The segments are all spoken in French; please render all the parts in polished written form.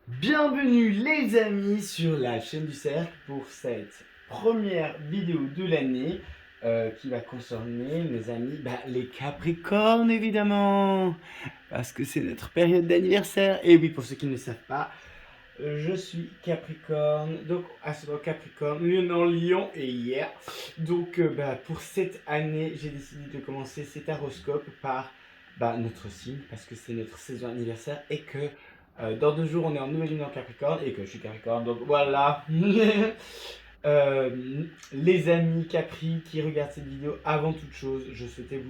Bienvenue les amis sur la chaîne du cercle pour cette première vidéo de l'année qui va concerner mes amis, les Capricornes évidemment, parce que c'est notre période d'anniversaire. Et oui, pour ceux qui ne le savent pas, je suis Capricorne, donc ascendant Capricorne, Lion en Lion et hier. Donc pour cette année, j'ai décidé de commencer cet horoscope par notre signe, parce que c'est notre saison anniversaire et que dans 2 jours on est en nouvelle lune en Capricorne et que je suis Capricorne, donc voilà. Les amis Capri qui regardent cette vidéo, avant toute chose, je souhaitais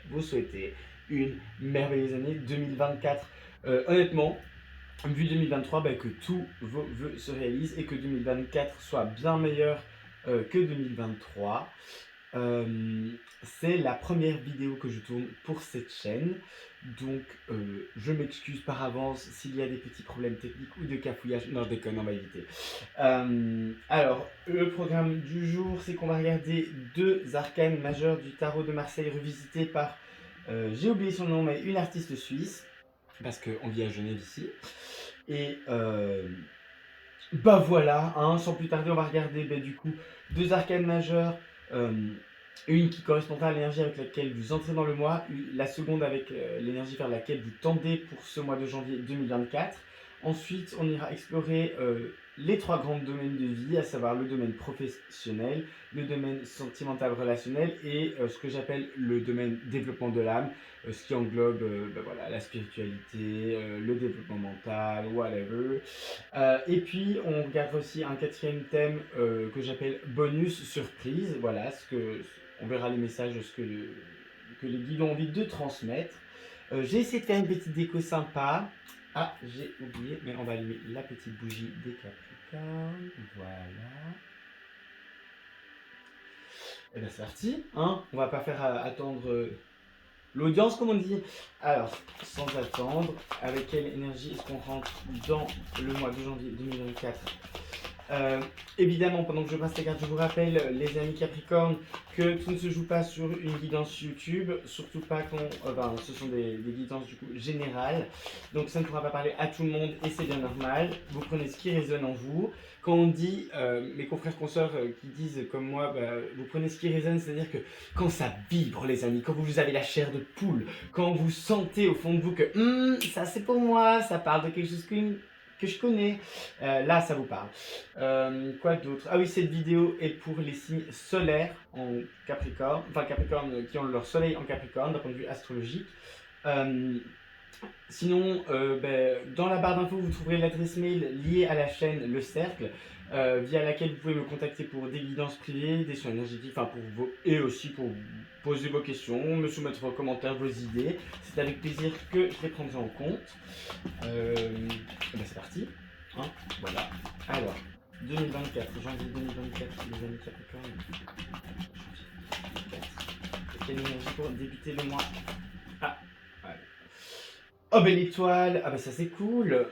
vous souhaiter une merveilleuse année 2024. Honnêtement, vu 2023, que tous vos vœux se réalisent et que 2024 soit bien meilleur que 2023. C'est la première vidéo que je tourne pour cette chaîne, donc je m'excuse par avance s'il y a des petits problèmes techniques ou de cafouillage. Non, je déconne, on va éviter. Alors, le programme du jour, c'est qu'on va regarder 2 arcanes majeures du tarot de Marseille revisité par, j'ai oublié son nom, mais une artiste suisse, parce qu'on vit à Genève ici. Et voilà, hein, sans plus tarder, on va regarder du coup 2 arcanes majeures. euh, une qui correspondra à l'énergie avec laquelle vous entrez dans le mois, la seconde avec l'énergie vers laquelle vous tendez pour ce mois de janvier 2024. Ensuite, on ira explorer les 3 grands domaines de vie, à savoir le domaine professionnel, le domaine sentimental relationnel et ce que j'appelle le domaine développement de l'âme, ce qui englobe voilà, la spiritualité, le développement mental, whatever. Et puis on regarde aussi un 4e thème que j'appelle bonus surprise. Voilà, on verra les messages, que les guides ont envie de transmettre. J'ai essayé de faire une petite déco sympa. Ah, j'ai oublié, mais on va allumer la petite bougie des Capricornes. Voilà. Et bien c'est parti, hein. On va pas faire attendre l'audience, comme on dit. Alors, sans attendre, avec quelle énergie est-ce qu'on rentre dans le mois de janvier 2024? Euh, Évidemment, pendant que je passe les cartes, je vous rappelle, les amis Capricorne, que tout ne se joue pas sur une guidance YouTube, surtout pas quand ce sont des guidances du coup générales, donc ça ne pourra pas parler à tout le monde et c'est bien normal. Vous prenez ce qui résonne en vous. Quand on dit, mes confrères consoeurs qui disent comme moi, vous prenez ce qui résonne, c'est-à-dire que quand ça vibre, les amis, quand vous avez la chair de poule, quand vous sentez au fond de vous que ça c'est pour moi, ça parle de quelque chose que je connais, là ça vous parle. Quoi d'autre? Ah oui, cette vidéo est pour les signes solaires en Capricorne, enfin Capricorne qui ont leur soleil en Capricorne d'un point de vue astrologique. Euh, Sinon, dans la barre d'infos, vous trouverez l'adresse mail liée à la chaîne Le Cercle, via laquelle vous pouvez me contacter pour des guidances privées, des soins énergétiques, et aussi pour vous poser vos questions, me soumettre vos commentaires, vos idées. C'est avec plaisir que je les prendrai en compte. C'est parti, hein, voilà. Alors, 2024, janvier 2024, les amis Capricorne. Quelle énergie pour débuter le mois? Ah, ouais. Oh, belle étoile! Ah, ça c'est cool!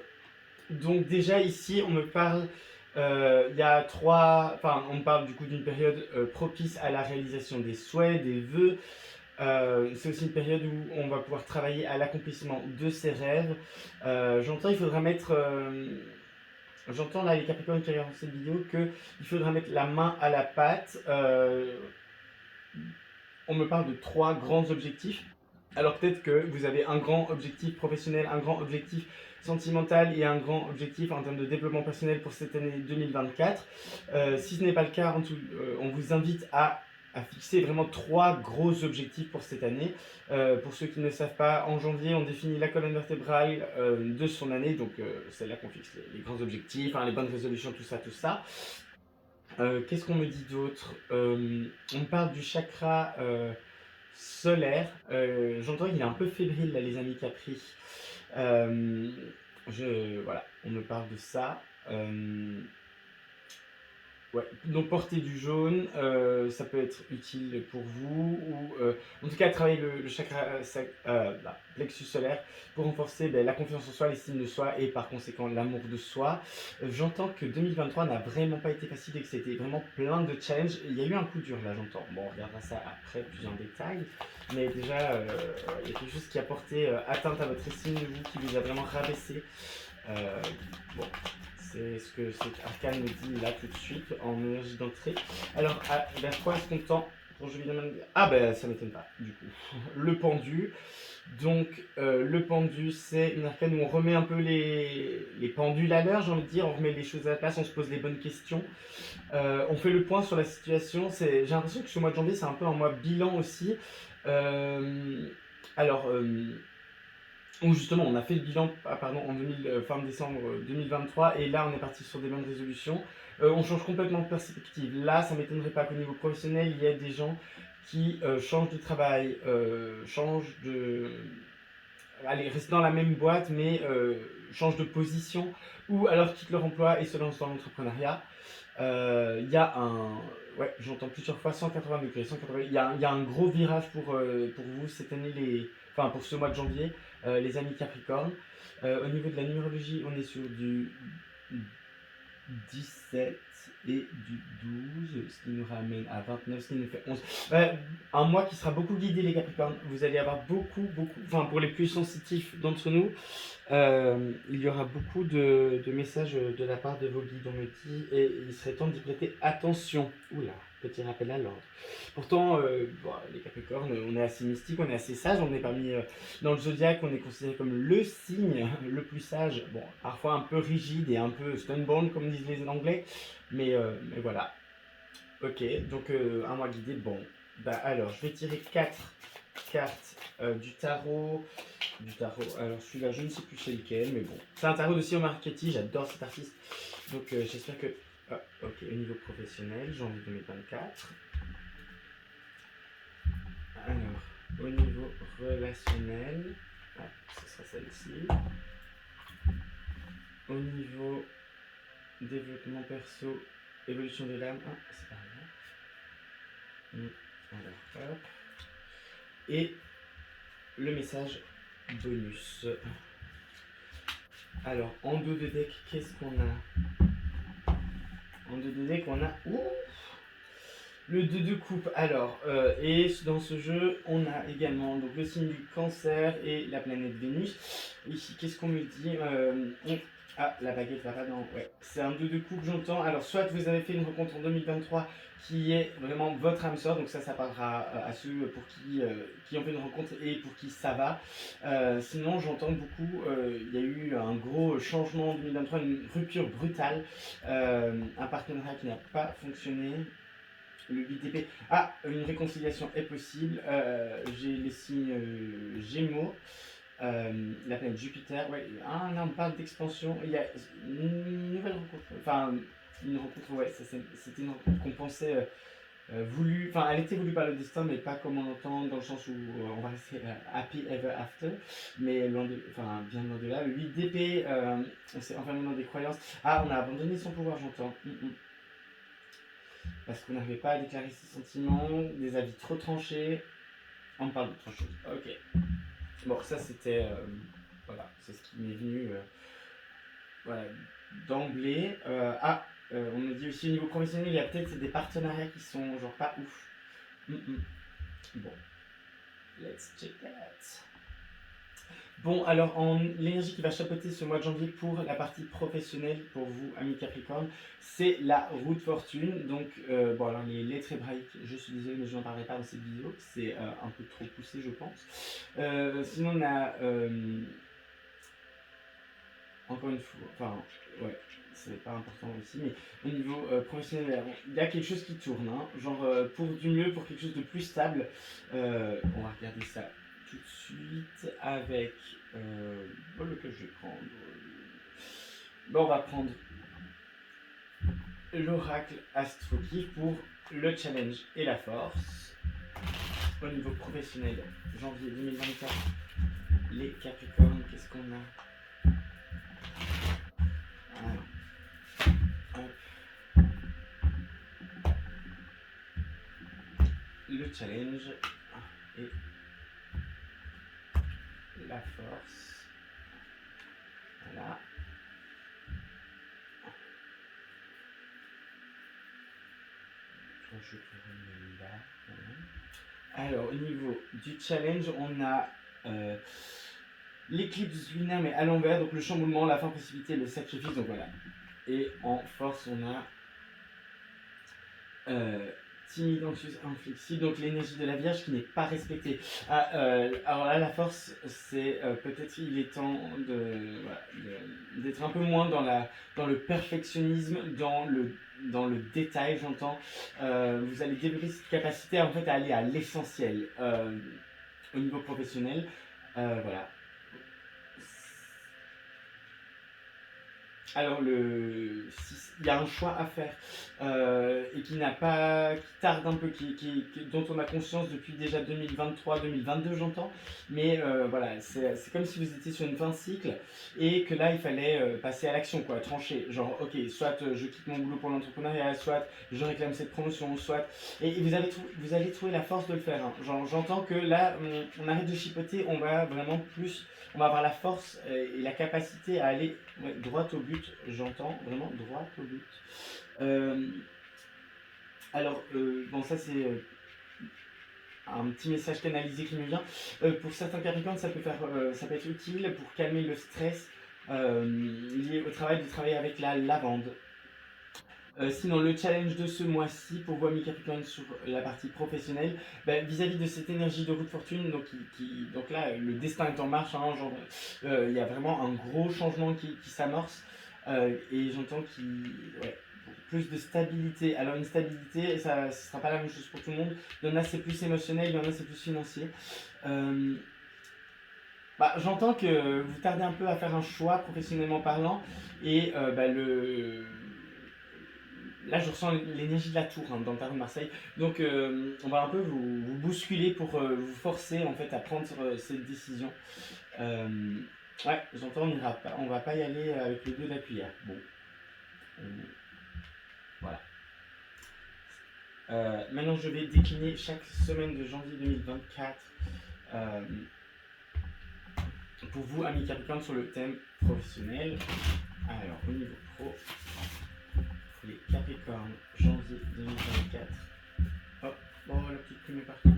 Donc, déjà, ici, on me parle. Il y a trois. Enfin, on me parle du coup d'une période propice à la réalisation des souhaits, des vœux. C'est aussi une période où on va pouvoir travailler à l'accomplissement de ses rêves. J'entends, il faudra mettre. J'entends là les Capricornes qui regardent cette vidéo qu'il faudra mettre la main à la pâte. On me parle de 3 grands objectifs. Alors peut-être que vous avez un grand objectif professionnel, un grand objectif sentimental et un grand objectif en termes de développement personnel pour cette année 2024. Si ce n'est pas le cas, on vous invite à fixer vraiment 3 gros objectifs pour cette année. Pour ceux qui ne le savent pas, en janvier, on définit la colonne vertébrale de son année, donc c'est là qu'on fixe les grands objectifs, les bonnes résolutions, tout ça, tout ça. Qu'est-ce qu'on me dit d'autre? On me parle du chakra solaire. J'entends qu'il est un peu fébrile là, les amis Capri. Voilà, on me parle de ça. Ouais, donc porter du jaune, ça peut être utile pour vous, ou en tout cas travailler le chakra plexus solaire pour renforcer la confiance en soi, l'estime de soi et par conséquent l'amour de soi. J'entends que 2023 n'a vraiment pas été facile et que c'était vraiment plein de challenges. Il y a eu un coup dur là, j'entends. Bon, on regardera ça après plus en détail, mais déjà, il y a quelque chose qui a porté atteinte à votre estime de vous, qui vous a vraiment rabaissé. Euh, bon, c'est ce que cet arcane me dit là tout de suite en énergie d'entrée. Alors, vers quoi est-ce qu'on tend pour je viens de dire. Ah ben ça m'étonne pas du coup. Le pendu. Donc le pendu c'est une arcane où on remet un peu les pendules à l'heure, j'ai envie de dire, on remet les choses à la place, on se pose les bonnes questions. On fait le point sur la situation. J'ai l'impression que ce mois de janvier c'est un peu un mois bilan aussi. Euh, alors, où justement on a fait le bilan en fin décembre 2023 et là on est parti sur des bonnes résolutions. On change complètement de perspective. Là, ça m'étonnerait pas qu'au niveau professionnel, il y ait des gens qui changent de travail, changent de... Allez, restent dans la même boîte, mais changent de position, ou alors quittent leur emploi et se lancent dans l'entrepreneuriat. Il y a un... Ouais, j'entends plusieurs fois 180 degrés. 180... Il y a un gros virage pour vous cette année, enfin pour ce mois de janvier, les amis Capricorne. Au niveau de la numérologie, on est sur du 17 et du 12, ce qui nous ramène à 29, ce qui nous fait 11. Un mois qui sera beaucoup guidé, les Capricornes. Vous allez avoir beaucoup, enfin pour les plus sensitifs d'entre nous, il y aura beaucoup de messages de la part de vos guides, on me dit, et il serait temps d'y prêter attention. Oula, petit rappel à l'ordre. Pourtant, les Capricornes, on est assez mystique, on est assez sage, on est parmi, dans le zodiaque, on est considéré comme le signe le plus sage, bon, parfois un peu rigide et un peu stonebound, comme disent les Anglais, mais voilà. Ok, donc un mois guidé, bon. Bah alors, je vais tirer 4 cartes du tarot. Alors celui-là, je ne sais plus c'est lequel, mais bon. C'est un tarot de Sion Marchetti, j'adore cet artiste. Donc j'espère que... Ah, ok, au niveau professionnel, janvier 2024. Alors, au niveau relationnel, ce sera celle-ci. Au niveau développement perso, évolution de l'âme, c'est pas grave. Alors, hop. Et le message bonus. Alors, en dos de deck, qu'est-ce qu'on a? En dos de deck, on a... le 2 de coupe. Alors, et dans ce jeu, on a également donc, le signe du cancer et la planète Vénus. Ici, qu'est-ce qu'on me dit? La baguette va pas dans... Ouais, c'est un 2 de coupe, j'entends. Alors, soit vous avez fait une rencontre en 2023 qui est vraiment votre âme sœur, donc ça parlera à ceux pour qui ont fait une rencontre et pour qui ça va. Sinon, j'entends beaucoup, il y a eu un gros changement en 2023, une rupture brutale, un partenariat qui n'a pas fonctionné. Le 8 d'épée. Une réconciliation est possible. J'ai les signes Gémeaux, la planète Jupiter. Ouais, là on parle d'expansion. Il y a une nouvelle rencontre. Enfin, une rencontre, ouais, c'était une rencontre qu'on pensait voulue. Enfin, elle était voulue par le destin, mais pas comme on l'entend, dans le sens où on va rester happy ever after. Mais bien loin de là. Le 8 d'épée, on s'est enfermé dans des croyances. On a abandonné son pouvoir, j'entends. Parce qu'on n'arrivait pas à déclarer ses sentiments, des avis trop tranchés. On parle d'autre chose. Ok. Bon, ça c'était... voilà, c'est ce qui m'est venu d'emblée. On me dit aussi au niveau professionnel, il y a peut-être des partenariats qui sont genre pas ouf. Bon, let's check that. Bon, alors l'énergie qui va chapeauter ce mois de janvier pour la partie professionnelle, pour vous, amis Capricorne, c'est la roue de fortune. Donc, alors les lettres hébraïques, je suis désolé, mais je n'en parlerai pas dans cette vidéo, c'est un peu trop poussé, je pense. Sinon, on a, encore une fois, c'est pas important aussi, mais au niveau professionnel, il y a quelque chose qui tourne, genre pour du mieux, pour quelque chose de plus stable. On va regarder ça tout de suite avec lequel je vais prendre. On va prendre l'oracle Astroki pour le challenge et la force. Au niveau professionnel, janvier 2024, les Capricornes, qu'est-ce qu'on a? le challenge et la force. Voilà. Je peux là. Voilà. Alors, au niveau du challenge, on a l'éclipse lunaire, mais à l'envers, donc le chamboulement, la fin précipitée, le sacrifice, donc voilà. Et en force, on a timide, anxieuse, inflexible, donc l'énergie de la Vierge qui n'est pas respectée. Alors là, la force, c'est peut-être il est temps d'être un peu moins dans le perfectionnisme, dans le détail, j'entends. Vous allez développer cette capacité en fait à aller à l'essentiel au niveau professionnel. Voilà. Alors, il y a un choix à faire et qui tarde un peu, dont on a conscience depuis déjà 2023-2022, j'entends. Mais voilà, c'est comme si vous étiez sur une fin de cycle et que là, il fallait passer à l'action, quoi, trancher. Genre, ok, soit je quitte mon boulot pour l'entrepreneuriat, soit je réclame cette promotion, soit. Et vous allez trouver la force de le faire. Hein. J'entends que là, on arrête de chipoter, on va vraiment plus. On va avoir la force et la capacité à aller droit au but, j'entends vraiment droit au but. Alors, bon, ça c'est un petit message canalisé qui me vient. Pour certains Capricornes, ça peut être utile pour calmer le stress lié au travail, de travailler avec la lavande. Sinon, le challenge de ce mois-ci pour vous, amis Capricorne, sur la partie professionnelle, vis-à-vis de cette énergie de roue de fortune, donc là, le destin est en marche, hein, il y a vraiment un gros changement qui s'amorce, et j'entends plus de stabilité. Alors une stabilité, ça ne sera pas la même chose pour tout le monde. Il y en a c'est plus émotionnel, il y en a c'est plus financier. J'entends que vous tardez un peu à faire un choix professionnellement parlant, et là, je ressens l'énergie de la tour dans le tarot de Marseille. Donc, on va un peu vous bousculer pour vous forcer en fait à prendre cette décision. Ouais, j'entends, on va pas y aller avec le 2 de la cuillère. Bon, voilà. Maintenant, je vais décliner chaque semaine de janvier 2024 pour vous, amis Capricorne, sur le thème professionnel. Alors, au niveau pro. Les Capricornes, janvier 2024. Oh, la petite plume est partout.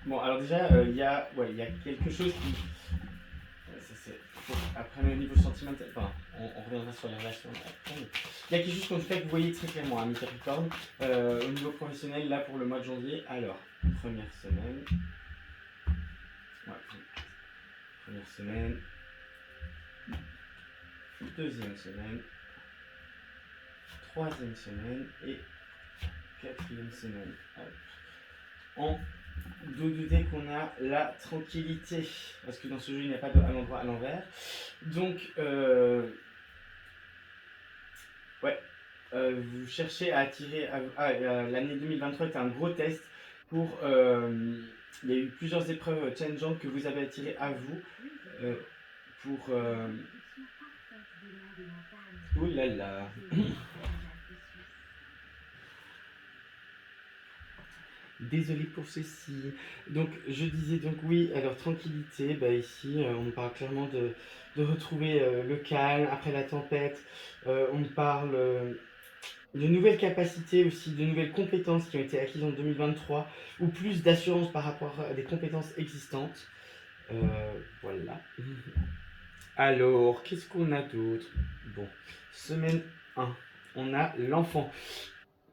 Bon, alors déjà, il y a quelque chose qui. Après, le niveau sentimental, on reviendra sur les relations après. Il y a quelque chose qu'on fait que vous voyez très clairement, amis Capricorne, au niveau professionnel, là pour le mois de janvier. Alors, première semaine. Première semaine. Deuxième semaine. Troisième semaine et quatrième semaine. En douter qu'on a la tranquillité, parce que dans ce jeu il n'y a pas à l'endroit à l'envers. Donc vous cherchez à attirer l'année 2023 était un gros test pour il y a eu plusieurs épreuves challengeantes que vous avez attirées à vous pour ouh là là. Désolé pour ceci. Donc je disais donc oui, alors tranquillité, ici on parle clairement de retrouver le calme après la tempête. On parle de nouvelles capacités aussi, de nouvelles compétences qui ont été acquises en 2023 ou plus d'assurance par rapport à des compétences existantes. Voilà. Alors, qu'est-ce qu'on a d'autre? Bon, semaine 1, on a l'enfant.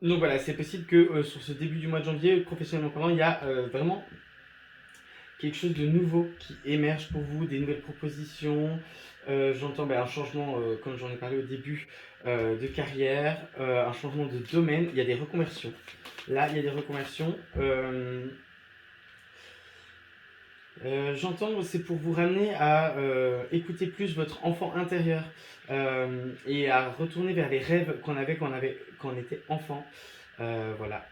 Donc voilà, c'est possible que sur ce début du mois de janvier, professionnellement parlant, il y a vraiment quelque chose de nouveau qui émerge pour vous, des nouvelles propositions. J'entends un changement, comme j'en ai parlé au début, de carrière, un changement de domaine. Il y a des reconversions. Là, il y a des reconversions. J'entends, c'est pour vous ramener à écouter plus votre enfant intérieur et à retourner vers les rêves qu'on avait quand on était enfant. Voilà.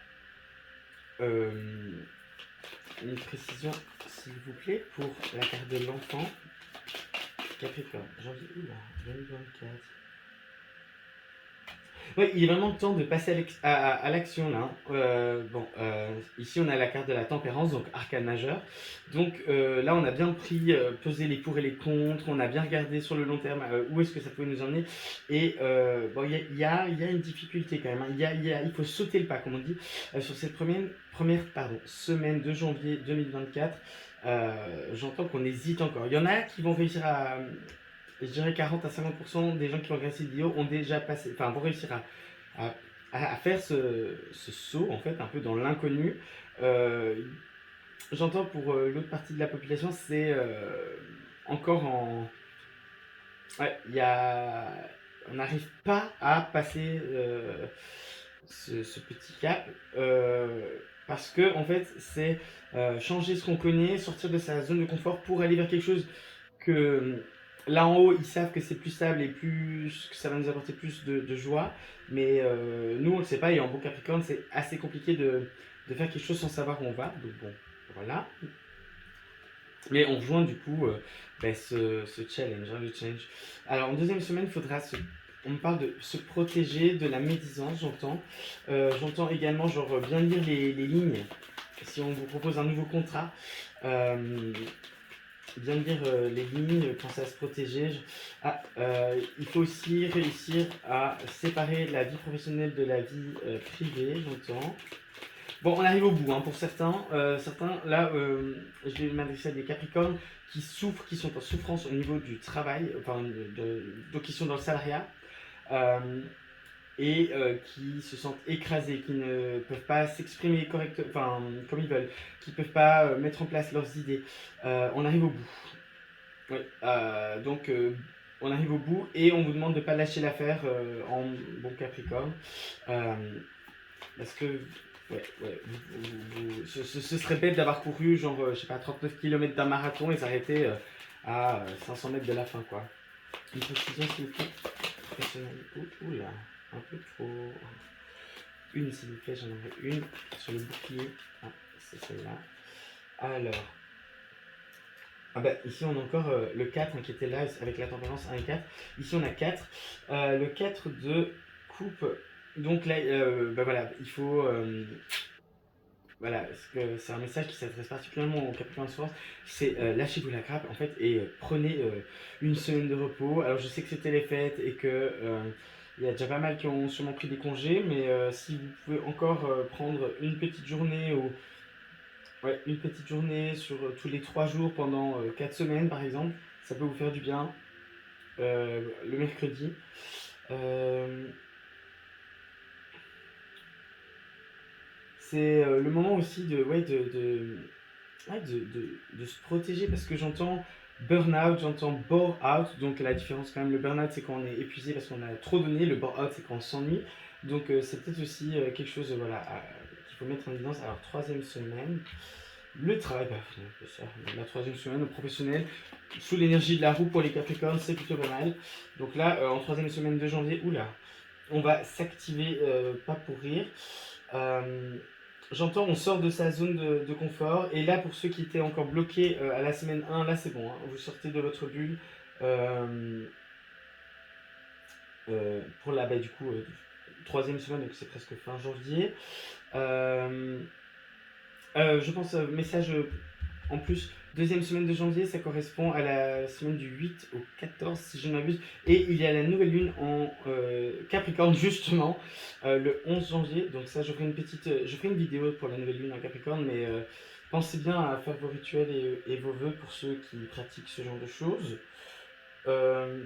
Une précision, s'il vous plaît, pour la carte de l'enfant. Capricorne, janvier 2024. Ouais, il est vraiment temps de passer à l'action là, hein. Bon, ici on a la carte de la tempérance, donc arcane majeur. Donc là on a bien pris, pesé les pour et les contre, on a bien regardé sur le long terme où est-ce que ça pouvait nous emmener. Et bon, il y a une difficulté quand même, hein. Il faut sauter le pas, comme on dit, sur cette semaine de janvier 2024. J'entends qu'on hésite encore. Il y en a qui vont réussir à, je dirais 40 à 50% des gens qui ont regardé cette vidéo ont déjà passé, enfin vont réussir à, à faire ce saut en fait un peu dans l'inconnu. Euh, J'entends pour l'autre partie de la population, c'est encore en, ouais, on n'arrive pas à passer ce petit cap parce que en fait c'est changer ce qu'on connaît, sortir de sa zone de confort pour aller vers quelque chose que là en haut ils savent que c'est plus stable et plus que ça va nous apporter plus de joie, mais nous on le sait pas et en bon Capricorne c'est assez compliqué de faire quelque chose sans savoir où on va, donc bon voilà. Mais on rejoint du coup ce challenge, hein, le challenge. Alors en deuxième semaine, il faudra on me parle de se protéger de la médisance, j'entends. J'entends également genre bien lire les lignes. Si on vous propose un nouveau contrat, bien lire les lignes, penser à se protéger. Il faut aussi réussir à séparer la vie professionnelle de la vie privée, j'entends. Bon, on arrive au bout, hein, pour certains. Certains, là, je vais m'adresser à des Capricornes qui souffrent, qui sont en souffrance au niveau du travail, enfin, donc qui sont dans le salariat, euh, et qui se sentent écrasés, qui ne peuvent pas s'exprimer correctement, enfin, comme ils veulent, qui ne peuvent pas mettre en place leurs idées. On arrive au bout. Ouais, on arrive au bout et on vous demande de ne pas lâcher l'affaire en bon Capricorne. Euh, Parce que, ouais, ce serait bête d'avoir couru, genre, je sais pas, 39 km d'un marathon et s'arrêter à 500 mètres de la fin, quoi. Une précision, s'il vous plaît. Professionnel. Oula, un peu trop. Une, s'il vous plaît, j'en aurais une sur le bouclier. Ah, c'est celle-là. Alors. Ah bah, ici on a encore le 4 hein, qui était là avec la tempérance 1 et 4. Ici on a 4. Le 4 de coupe. Donc là, bah voilà, il faut. Voilà, c'est un message qui s'adresse particulièrement aux Capricornes Source. C'est lâchez-vous la grappe en fait et prenez une semaine de repos. Alors je sais que c'était les fêtes et que il y a déjà pas mal qui ont sûrement pris des congés, mais si vous pouvez encore prendre une petite journée ou ouais, une petite journée sur tous les 3 jours pendant 4 semaines par exemple, ça peut vous faire du bien. Le mercredi. Euh, c'est le moment aussi de se protéger parce que j'entends burn-out, j'entends bore-out. Donc la différence quand même, le burn-out c'est quand on est épuisé parce qu'on a trop donné, le bore-out c'est quand on s'ennuie. Donc c'est peut-être aussi quelque chose voilà, qu'il faut mettre en évidence. Alors troisième semaine, le travail, bah, c'est ça, la troisième semaine au professionnel, sous l'énergie de la roue pour les Capricornes, c'est plutôt pas mal. Donc là, en troisième semaine de janvier, oula, on va s'activer, pas pour rire. Euh, J'entends, on sort de sa zone de confort. Et là, pour ceux qui étaient encore bloqués à la semaine 1, là c'est bon, hein, vous sortez de votre bulle. Pour la, bah, du coup, troisième semaine, donc c'est presque fin janvier. Je pense, message en plus, deuxième semaine de janvier, ça correspond à la semaine du 8 au 14, si je ne m'abuse. Et il y a la nouvelle lune en Capricorne, justement, le 11 janvier. Donc ça, je ferai une vidéo pour la nouvelle lune en Capricorne, mais pensez bien à faire vos rituels et vos vœux pour ceux qui pratiquent ce genre de choses. Euh,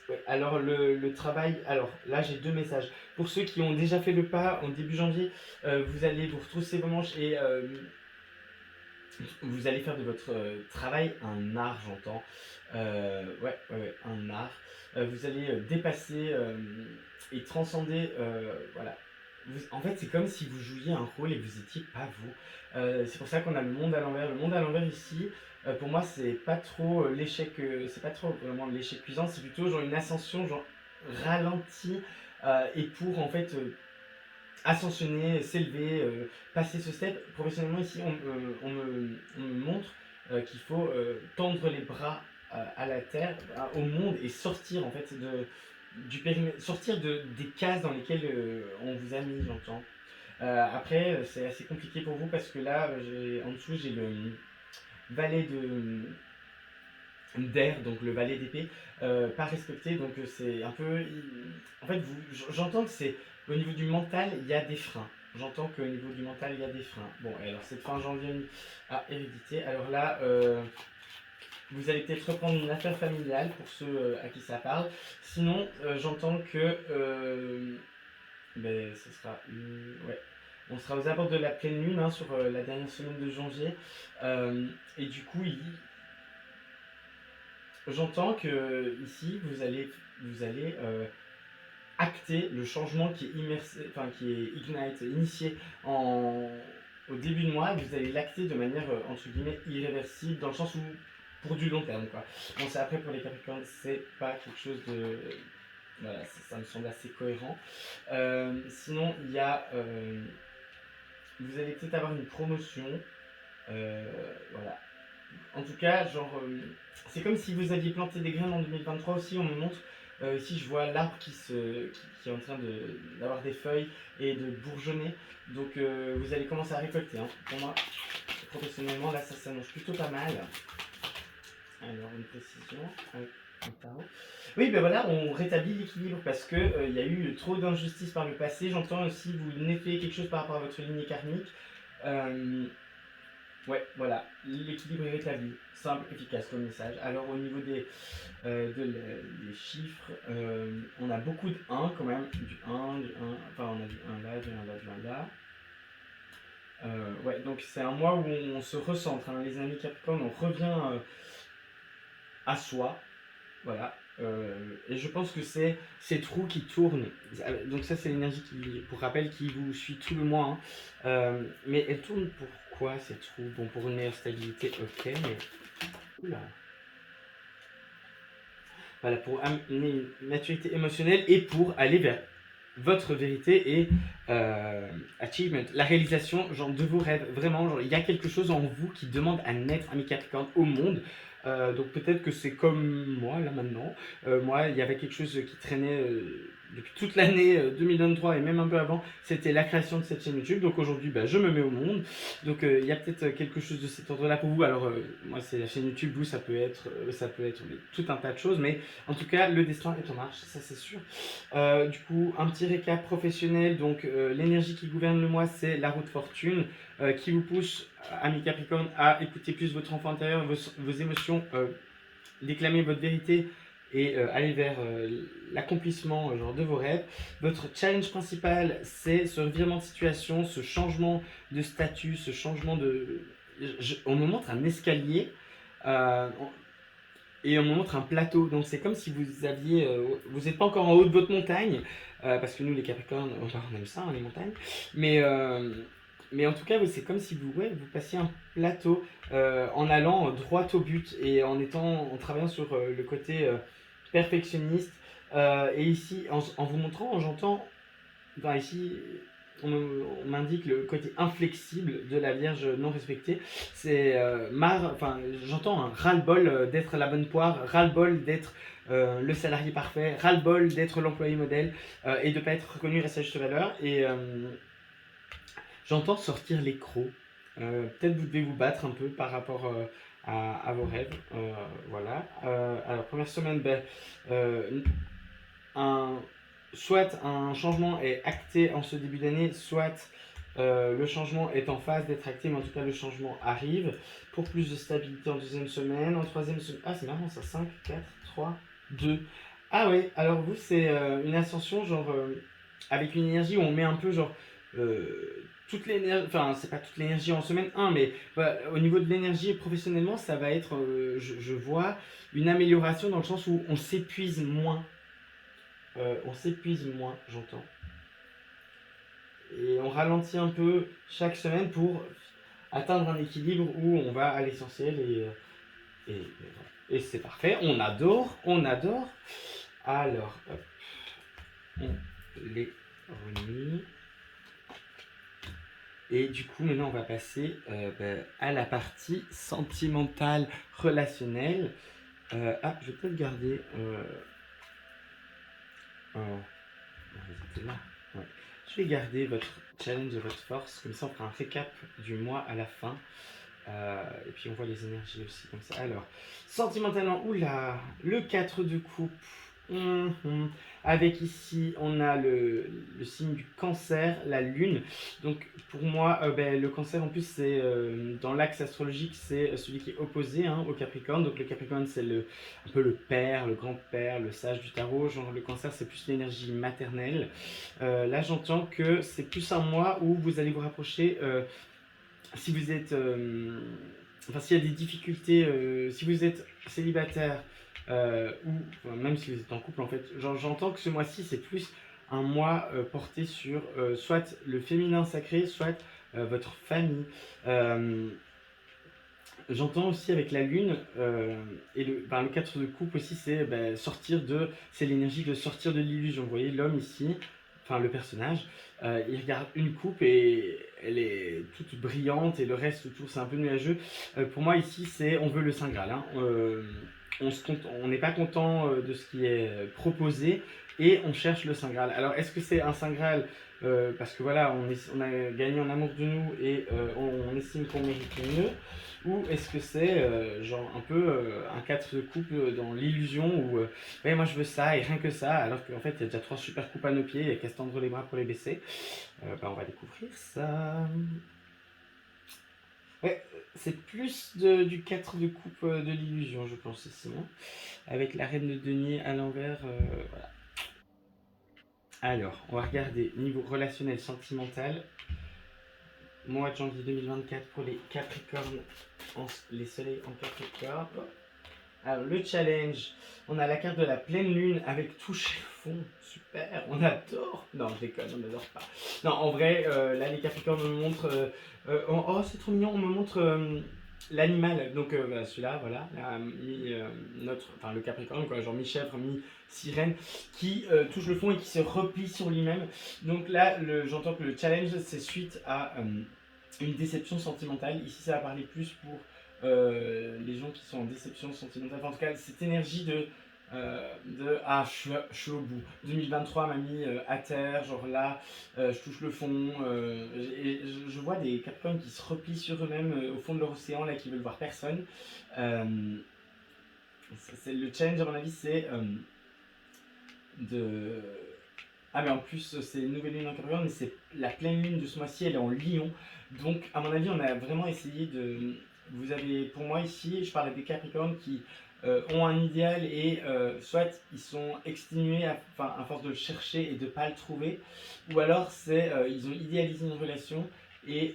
ouais, alors le travail, alors là j'ai deux messages. Pour ceux qui ont déjà fait le pas en début janvier, vous allez vous retrousser vos manches et vous allez faire de votre travail un art, j'entends. Ouais, un art. Vous allez dépasser et transcender. Voilà. En fait, c'est comme si vous jouiez un rôle et vous étiez pas vous. C'est pour ça qu'on a le monde à l'envers. Le monde à l'envers ici, pour moi, c'est pas trop l'échec. C'est pas trop vraiment l'échec cuisant. C'est plutôt genre une ascension, genre ralentie et pour en fait ascensionner, s'élever, passer ce step. Professionnellement, ici, on me montre qu'il faut tendre les bras à la terre, au monde et sortir en fait sortir des cases dans lesquelles on vous a mis, j'entends. Après, c'est assez compliqué pour vous parce que là, en dessous, j'ai le valet d'air, donc le valet d'épée, pas respecté, donc c'est un peu... En fait, j'entends que c'est au niveau du mental, il y a des freins. J'entends qu'au niveau du mental, il y a des freins. Bon, alors cette fin janvier à hérédité. Alors là, vous allez peut-être reprendre une affaire familiale pour ceux à qui ça parle. Sinon, j'entends que ben, ce sera ouais. On sera aux abords de la pleine lune, hein, sur la dernière semaine de janvier. Et du coup, j'entends que ici, vous allez acter le changement qui est immersé, enfin qui est ignite, initié au début de mois. Vous allez l'acter de manière entre guillemets irréversible, dans le sens où pour du long terme, quoi. Bon, c'est après pour les Capricornes, c'est pas quelque chose de... Voilà, ça me semble assez cohérent. Sinon, il y a... vous allez peut-être avoir une promotion. Voilà. En tout cas, genre... c'est comme si vous aviez planté des graines en 2023 aussi, on me montre. Ici, je vois l'arbre qui est en train d'avoir des feuilles et de bourgeonner. Donc, vous allez commencer à récolter. Hein. Pour moi, professionnellement, là, ça s'annonce plutôt pas mal. Alors, une précision. Oui, ben voilà, on rétablit l'équilibre parce que y a eu trop d'injustice par le passé. J'entends aussi vous nettoyer quelque chose par rapport à votre lignée karmique. Ouais, voilà, l'équilibre est rétabli. Simple, efficace comme message. Alors, au niveau des chiffres, on a beaucoup de 1 quand même. Du 1, enfin, on a du 1 là, du 1 là, du 1 là. Ouais, donc c'est un mois où on se recentre, hein, les amis Capricorne, on revient à soi, voilà. Et je pense que c'est ces trous qui tournent. Donc ça c'est l'énergie qui, pour rappel, qui vous suit tout le mois. Hein. Mais elle tourne pourquoi ces trous? Bon, pour une meilleure stabilité, ok, mais... Oula. Voilà, pour amener une maturité émotionnelle et pour aller vers votre vérité et achievement, la réalisation genre, de vos rêves. Vraiment, genre, il y a quelque chose en vous qui demande à naître, ami Capricorne, au monde. Donc peut-être que c'est comme moi, là maintenant. Moi, il y avait quelque chose qui traînait depuis toute l'année 2023 et même un peu avant. C'était la création de cette chaîne YouTube. Donc aujourd'hui, bah, je me mets au monde. Donc il y a peut-être quelque chose de cet ordre-là pour vous. Alors moi, c'est la chaîne YouTube. Vous, ça peut être tout un tas de choses. Mais en tout cas, le destin est en marche, ça c'est sûr. Du coup, un petit récap professionnel. Donc l'énergie qui gouverne le mois, c'est la roue de fortune. Qui vous pousse, amis Capricorne, à écouter plus votre enfant intérieur, vos émotions, déclamer votre vérité et aller vers l'accomplissement genre de vos rêves. Votre challenge principal, c'est ce revirement de situation, ce changement de statut, ce changement de... on me montre un escalier et on me montre un plateau. Donc c'est comme si vous aviez... vous n'êtes pas encore en haut de votre montagne, parce que nous les Capricornes, on aime ça, hein, les montagnes, mais en tout cas, c'est comme si vous passiez un plateau en allant droit au but et en travaillant sur le côté perfectionniste. Et ici, en vous montrant, j'entends, enfin ici, on m'indique le côté inflexible de la Vierge non respectée. C'est j'entends un ras-le-bol d'être la bonne poire, ras-le-bol d'être le salarié parfait, ras-le-bol d'être l'employé modèle et de ne pas être reconnu à sa juste valeur. Et j'entends sortir les crocs. Peut-être vous devez vous battre un peu par rapport à vos rêves. Voilà. Alors, première semaine, soit un changement est acté en ce début d'année, soit le changement est en phase d'être acté, mais en tout cas, le changement arrive. Pour plus de stabilité en deuxième semaine. En troisième semaine... Ah, c'est marrant ça. 5, 4, 3, 2. Ah ouais, alors vous, c'est une ascension, genre... avec une énergie où on met un peu, genre... toute l'énergie, enfin c'est pas toute l'énergie en semaine 1, mais voilà, au niveau de l'énergie professionnellement, ça va être, je vois, une amélioration dans le sens où on s'épuise moins. J'entends. Et on ralentit un peu chaque semaine pour atteindre un équilibre où on va à l'essentiel et c'est parfait. On adore. Alors, hop, on les remet. Et du coup, maintenant, on va passer à la partie sentimentale, relationnelle. Je vais peut-être garder Oh, vous étiez là. Ouais. Je vais garder votre challenge et votre force, comme ça on fera un récap du mois à la fin. Et puis on voit les énergies aussi comme ça. Alors, sentimentalement, oula, le 4 de coupe. Mhm. Avec ici, on a le signe du cancer, la lune. Donc pour moi, le cancer en plus, c'est dans l'axe astrologique, c'est celui qui est opposé au Capricorne. Donc le Capricorne, c'est un peu le père, le grand-père, le sage du tarot. Genre le cancer, c'est plus l'énergie maternelle. Là, j'entends que c'est plus un mois où vous allez vous rapprocher. Si vous êtes, enfin s'il y a des difficultés, si vous êtes célibataire ou enfin, même si vous êtes en couple en fait, j'entends que ce mois-ci c'est plus un mois porté sur soit le féminin sacré, soit votre famille. Euh, J'entends aussi avec la lune et le 4 de coupe aussi, c'est c'est l'énergie de sortir de l'illusion. Vous voyez l'homme ici, enfin le personnage, il regarde une coupe et elle est toute brillante et le reste autour c'est un peu nuageux. Pour moi ici c'est on veut le Saint Graal. On n'est pas content de ce qui est proposé et on cherche le Saint Graal. Alors est-ce que c'est un Saint Graal parce que voilà, on a gagné en amour de nous et on estime qu'on mérite mieux. Ou est-ce que c'est genre un peu un 4 de coupe dans l'illusion où ouais, moi je veux ça et rien que ça, alors qu'en fait il y a déjà 3 super coupes à nos pieds et qu'à se tendre les bras pour les baisser. On va découvrir ça. Ouais, c'est plus du 4 de coupe de l'illusion, je pense ici. Avec la reine de denier à l'envers. Voilà. Alors, on va regarder niveau relationnel sentimental. Mois de janvier 2024 pour les Capricornes, les soleils en Capricorne. Alors, le challenge, on a la carte de la pleine lune avec toucher fond. Super, on adore. Non, je déconne, on n'adore pas. Non, en vrai, là, les Capricornes me montrent. Oh, c'est trop mignon, on me montre l'animal. Donc, celui-là, voilà, le Capricorne, quoi, genre mi-chèvre, mi-sirène, qui touche le fond et qui se replie sur lui-même. Donc là, j'entends que le challenge, c'est suite à une déception sentimentale. Ici, ça va parler plus pour les gens qui sont en déception sentimentale. Enfin, en tout cas, cette énergie je suis au bout. 2023 m'a mis à terre, genre là, je touche le fond. Je vois des Capricornes qui se replient sur eux-mêmes au fond de leur océan, là, qui veulent voir personne. Le challenge, à mon avis, c'est de. Ah, mais en plus, c'est une nouvelle lune en Capricorne, mais c'est la pleine lune de ce mois-ci, elle est en Lion. Donc, à mon avis, on a vraiment essayé de. Vous avez, pour moi ici, je parle des Capricornes qui ont un idéal et soit ils sont exténués à force de le chercher et de ne pas le trouver, ou alors ils ont idéalisé une relation et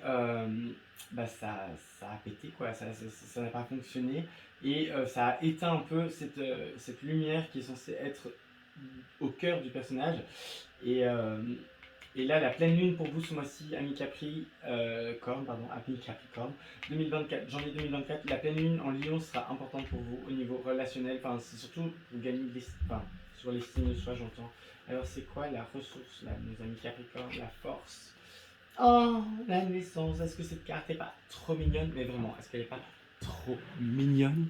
ça a pété, quoi, ça n'a pas fonctionné et ça a éteint un peu cette lumière qui est censée être au cœur du personnage. Et, euh, et là, la pleine lune pour vous ce mois-ci, ami Capricorne, 2024, janvier 2024, la pleine lune en Lion sera importante pour vous au niveau relationnel. Enfin, c'est surtout pour gagner sur l'estime de soi, j'entends. Alors, c'est quoi la ressource, là, nos amis Capricorne, la force? Oh, la naissance. Est-ce que cette carte est pas trop mignonne? Mais vraiment, est-ce qu'elle est pas trop mignonne?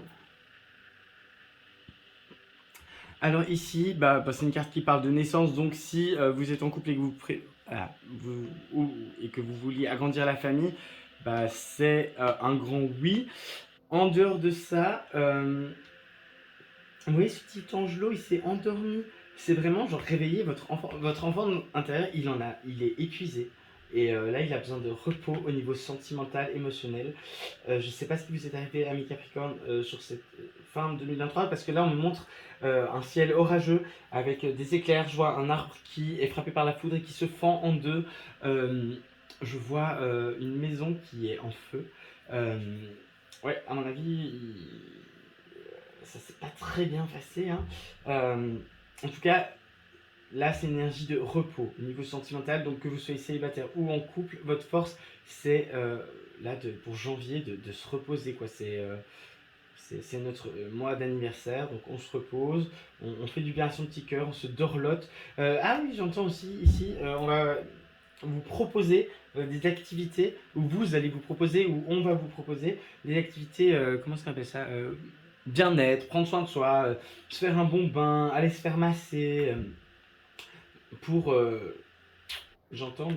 Alors ici, c'est une carte qui parle de naissance, donc si vous êtes en couple et que et que vous vouliez agrandir la famille, c'est un grand oui. En dehors de ça, vous voyez ce petit Angelo, il s'est endormi. C'est vraiment genre réveiller votre enfant intérieur, il est épuisé. Et là, il a besoin de repos au niveau sentimental, émotionnel. Je ne sais pas ce qui vous est arrivé, ami Capricorne, sur cette fin 2023, parce que là, on me montre un ciel orageux avec des éclairs. Je vois un arbre qui est frappé par la foudre et qui se fend en deux. Je vois une maison qui est en feu. Ouais, à mon avis, ça s'est pas très bien passé. En tout cas, là, c'est une énergie de repos au niveau sentimental. Donc, que vous soyez célibataire ou en couple, votre force, c'est pour janvier de se reposer, quoi. C'est notre mois d'anniversaire, donc on se repose, on fait du bien à son petit cœur, on se dorlote. Ah oui, j'entends aussi ici, on va vous proposer des activités, ou vous allez vous proposer, ou on va vous proposer des activités, comment est-ce qu'on appelle ça, bien-être, prendre soin de soi, se faire un bon bain, aller se faire masser. pour, j'entends,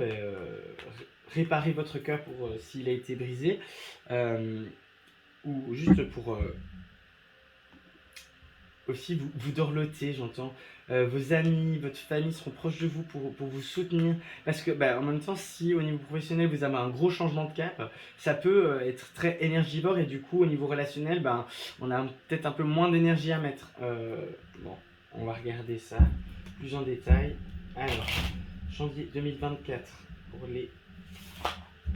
réparer votre cœur pour s'il a été brisé, ou juste pour aussi vous dorloter, j'entends. Vos amis, votre famille seront proches de vous pour vous soutenir. Parce que, en même temps, si au niveau professionnel vous avez un gros changement de cap, ça peut être très énergivore et du coup, au niveau relationnel, on a peut-être un peu moins d'énergie à mettre. Bon, on va regarder ça plus en détail. Alors, janvier 2024 pour les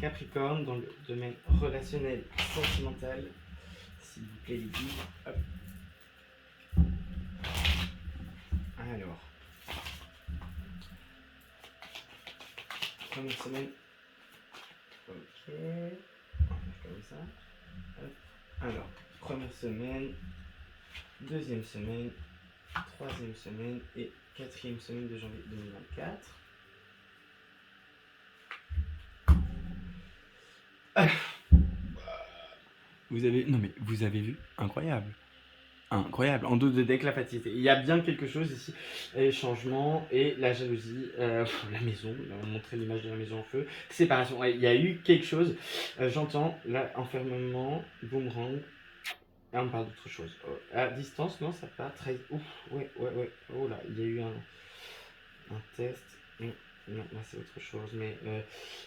Capricornes dans le domaine relationnel sentimental. S'il vous plaît, les guides. Hop. Alors, première semaine. Ok. On va faire comme ça. Hop. Alors, première semaine, deuxième semaine, troisième semaine et quatrième semaine de janvier 2024. Vous avez vu? Incroyable. Incroyable. En dos de deck, la fatalité. Il y a bien quelque chose ici. Les changements et la jalousie. La maison. On va montrer l'image de la maison en feu. Séparation. Ouais, il y a eu quelque chose. J'entends là, enfermement, boomerang. Là, on parle d'autre chose. À distance, non, ça part. Très... Ouf, ouais. Oh là, il y a eu un test. Non, là, c'est autre chose. Mais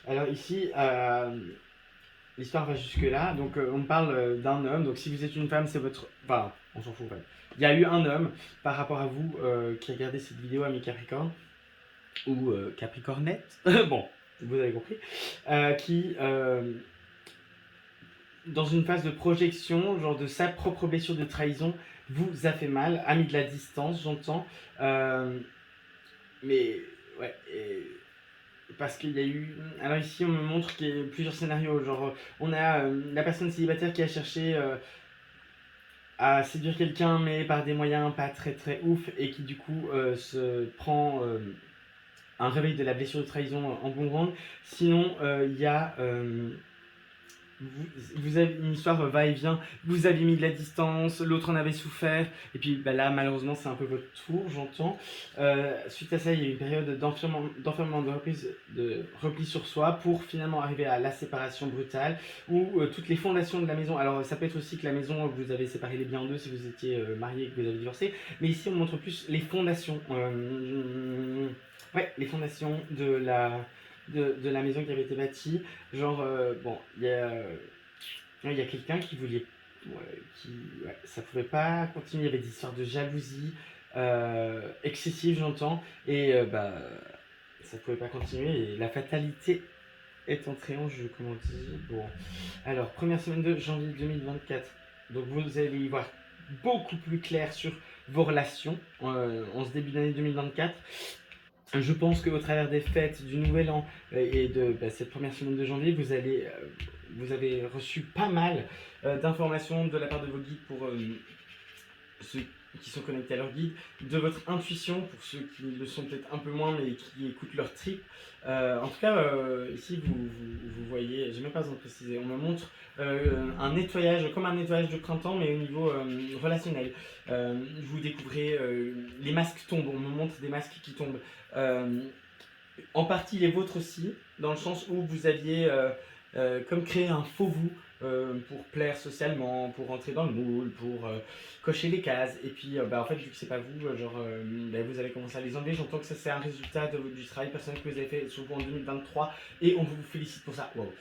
alors ici, l'histoire va jusque-là. Donc, on parle d'un homme. Donc, si vous êtes une femme, c'est votre. Enfin, on s'en fout. Ouais. Il y a eu un homme par rapport à vous qui a regardé cette vidéo, ami Capricorne, ou Capricornette. Bon, vous avez compris. Qui, dans une phase de projection, genre de sa propre blessure de trahison, vous a fait mal, a mis de la distance, j'entends. Mais, ouais. Parce qu'il y a eu. Alors ici, on me montre qu'il y a plusieurs scénarios. Genre, on a la personne célibataire qui a cherché à séduire quelqu'un, mais par des moyens pas très très ouf, et qui du coup se prend un réveil de la blessure de trahison en boomerang. Sinon, il y a. Vous avez une histoire va-et-vient, vous avez mis de la distance, l'autre en avait souffert, et puis là malheureusement c'est un peu votre tour, j'entends. Suite à ça, il y a eu une période d'enfermement, de repli sur soi pour finalement arriver à la séparation brutale, où toutes les fondations de la maison, alors ça peut être aussi que la maison, vous avez séparé les biens en deux si vous étiez marié et que vous avez divorcé, mais ici on montre plus les fondations, les fondations de la maison qui avait été bâtie. Genre, il y a quelqu'un qui voulait. Ça pouvait pas continuer. Il y avait des histoires de jalousie excessive, j'entends. Et ça pouvait pas continuer. Et la fatalité est entrée en jeu, comme on dit. Bon. Alors, première semaine de janvier 2024. Donc, vous allez y voir beaucoup plus clair sur vos relations en ce début d'année 2024. Je pense qu'au travers des fêtes du Nouvel An et de cette première semaine de janvier, vous avez reçu pas mal d'informations de la part de vos guides pour ceux qui sont connectés à leur guide, de votre intuition pour ceux qui le sont peut-être un peu moins mais qui écoutent leur trip. En tout cas, ici vous voyez, j'ai même pas besoin de préciser, on me montre un nettoyage, comme un nettoyage de printemps mais au niveau relationnel. Vous découvrez, les masques tombent, on me montre des masques qui tombent. En partie les vôtres aussi, dans le sens où vous aviez comme créé un faux vous pour plaire socialement, pour rentrer dans le moule, pour cocher les cases. Et puis en fait, vu que c'est pas vous, vous avez commencé à les enlever. J'entends que ça c'est un résultat du travail personnel que vous avez fait souvent en 2023 et on vous félicite pour ça. Wow.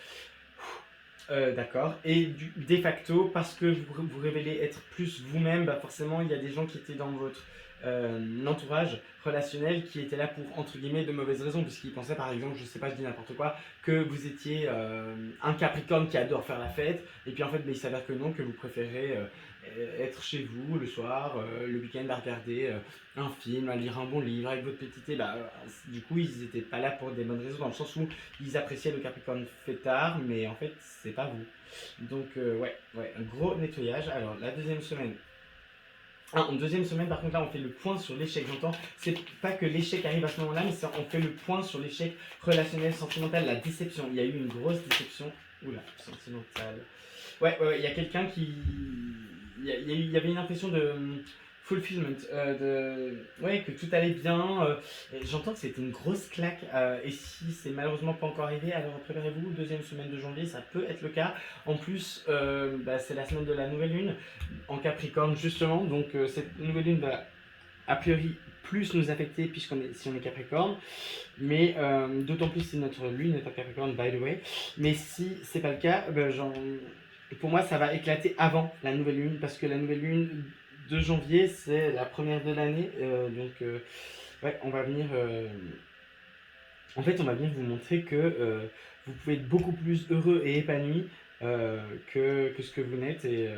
D'accord. Et de facto, parce que vous révélez être plus vous-même, forcément il y a des gens qui étaient dans votre entourage relationnel qui était là pour entre guillemets de mauvaises raisons, puisqu'ils pensaient par exemple, je sais pas, je dis n'importe quoi, que vous étiez un Capricorne qui adore faire la fête, et puis en fait il s'avère que non, que vous préférez être chez vous le soir, le week-end à regarder un film, à lire un bon livre avec votre petit thé. Du coup ils étaient pas là pour des bonnes raisons, dans le sens où ils appréciaient le Capricorne fêtard, mais en fait c'est pas vous. Donc un gros nettoyage. Alors la deuxième semaine. En deuxième semaine, par contre, là, on fait le point sur l'échec. J'entends, c'est pas que l'échec arrive à ce moment-là, mais on fait le point sur l'échec relationnel, sentimental, la déception. Il y a eu une grosse déception. Oula, sentimentale. Il y a quelqu'un qui. Il y avait une impression de fulfillment, ouais, que tout allait bien. Et j'entends que c'était une grosse claque. Et si c'est malheureusement pas encore arrivé, alors préparez-vous, deuxième semaine de janvier, ça peut être le cas. En plus, c'est la semaine de la nouvelle lune en Capricorne, justement. Donc, cette nouvelle lune va a priori plus nous affecter si on est Capricorne. Mais d'autant plus si notre lune est en Capricorne, by the way. Mais si c'est pas le cas, pour moi, ça va éclater avant la nouvelle lune, parce que la nouvelle lune de janvier, c'est la première de l'année. Ouais, on va venir. En fait, on va venir vous montrer que vous pouvez être beaucoup plus heureux et épanoui que ce que vous n'êtes. Et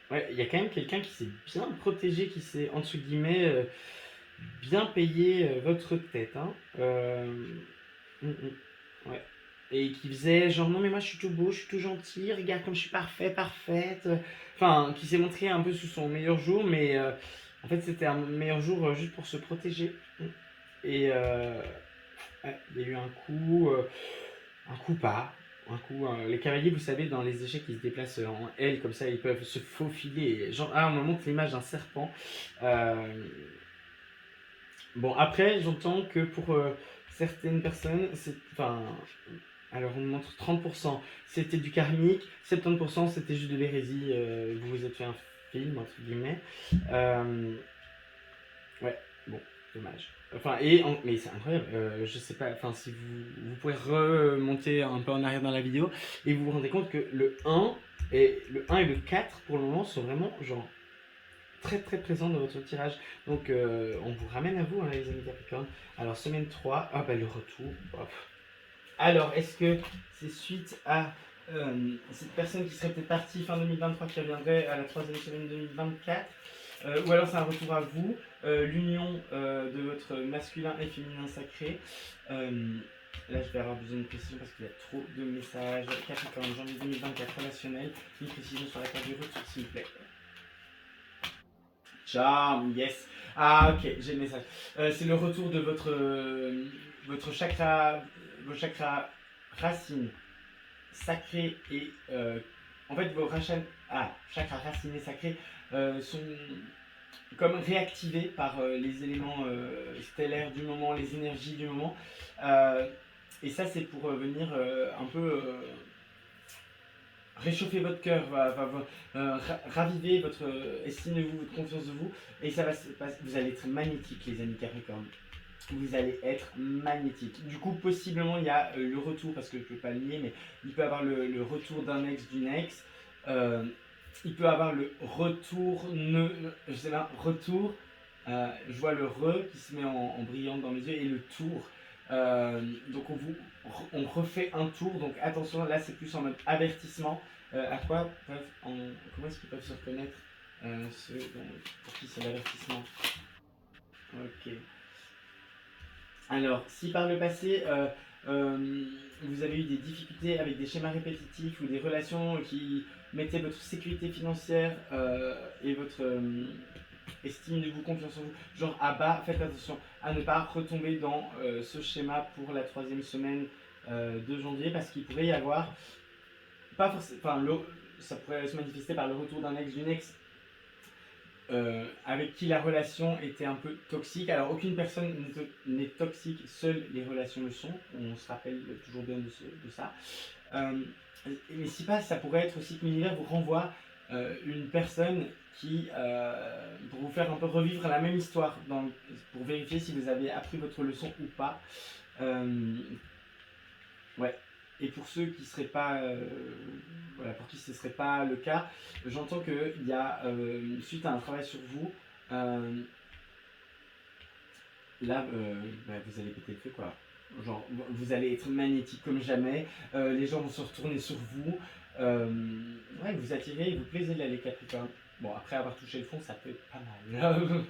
ouais, il y a quand même quelqu'un qui s'est bien protégé, qui s'est, entre guillemets, bien payé votre tête. Hein. Ouais. Et qui faisait genre non mais moi je suis tout beau, je suis tout gentil, regarde comme je suis parfait, parfaite. Enfin, qui s'est montré un peu sous son meilleur jour, mais en fait c'était un meilleur jour juste pour se protéger. Et ouais, il y a eu un coup pas. Un coup, les cavaliers, vous savez, dans les échecs, ils se déplacent en L comme ça, ils peuvent se faufiler. Genre, on me montre l'image d'un serpent. Bon, après, j'entends que pour certaines personnes, enfin, alors on me montre 30%, c'était du karmique, 70% c'était juste de l'hérésie, vous vous êtes fait un film, entre guillemets. Ouais, bon, dommage. Enfin, mais c'est incroyable, je sais pas, enfin, si vous pouvez remonter un peu en arrière dans la vidéo, et vous vous rendez compte que le 1 et le 4, pour le moment, sont vraiment, genre, très très présents dans votre tirage. Donc, on vous ramène à vous, hein, les amis Capricorne. Alors, semaine 3, le retour. Hop. Alors, est-ce que c'est suite à cette personne qui serait peut-être partie fin 2023 qui reviendrait à la troisième semaine 2024 ou alors c'est un retour à vous, l'union de votre masculin et féminin sacré. Là, je vais avoir besoin de précision parce qu'il y a trop de messages. Capricorne, janvier 2024, relationnel. Une précision sur la carte du retour, s'il vous plaît. Charme, yes. Ah, ok, j'ai le message. C'est le retour de votre chakra, vos chakras racines sacrés et en fait vos chakras racines et sacrés sont comme réactivés par les éléments stellaires du moment, les énergies du moment. Et ça, c'est pour venir un peu réchauffer votre cœur, raviver votre estime de vous, votre confiance de vous, et ça va se passer. Vous allez être magnétique, les amis Capricorne. Vous allez être magnétique. Du coup, possiblement, il y a le retour, parce que je ne peux pas le nier, mais il peut avoir le retour d'un ex, d'une ex. Il peut avoir le retour, je sais pas, retour. Je vois le re qui se met en brillant dans mes yeux et le tour. Donc on refait un tour, donc attention, là c'est plus en mode avertissement. Comment est-ce qu'ils peuvent se reconnaître ceux pour qui c'est l'avertissement? Ok. Alors, si par le passé vous avez eu des difficultés avec des schémas répétitifs ou des relations qui mettaient votre sécurité financière et votre estime de vous, confiance en vous, genre à bas, faites attention à ne pas retomber dans ce schéma pour la troisième semaine de janvier, parce qu'il pourrait y avoir, pas forcément, ça pourrait se manifester par le retour d'un ex, d'une ex avec qui la relation était un peu toxique. Alors aucune personne n'est toxique, seules les relations le sont, on se rappelle toujours bien de ça. Mais si pas, ça pourrait être aussi que l'univers vous renvoie une personne qui, pour vous faire un peu revivre la même histoire, pour vérifier si vous avez appris votre leçon ou pas. Ouais. Et pour ceux qui seraient pas, pour qui ce serait pas le cas, j'entends qu'il y a, suite à un travail sur vous, là, vous allez péter le feu, quoi. Genre, vous allez être magnétique comme jamais, les gens vont se retourner sur vous, vous attirez, vous plaisez là, les Capricornes. Bon, après avoir touché le fond, ça peut être pas mal.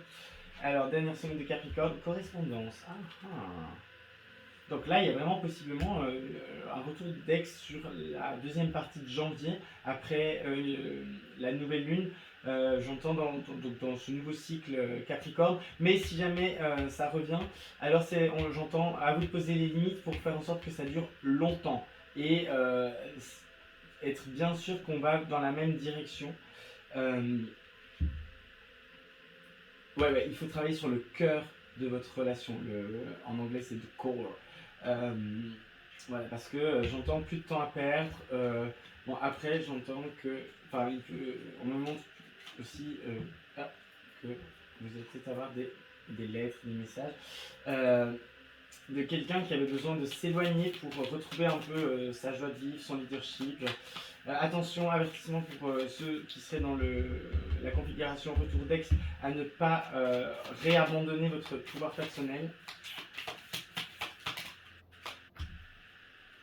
Alors, dernière semaine de Capricorne, correspondance. Donc là, il y a vraiment possiblement un retour d'ex sur la deuxième partie de janvier, après la nouvelle lune. J'entends dans ce nouveau cycle Capricorne. Mais si jamais ça revient, alors j'entends à vous de poser les limites pour faire en sorte que ça dure longtemps. Et être bien sûr qu'on va dans la même direction. Ouais, il faut travailler sur le cœur de votre relation. En anglais, c'est the core. Voilà, parce que j'entends plus de temps à perdre. Bon, après, j'entends que. Enfin, on me montre aussi que vous allez peut-être avoir des lettres, des messages. De quelqu'un qui avait besoin de s'éloigner pour retrouver un peu sa joie de vivre, son leadership. Attention, avertissement pour ceux qui seraient dans la configuration retour d'ex, à ne pas réabandonner votre pouvoir personnel.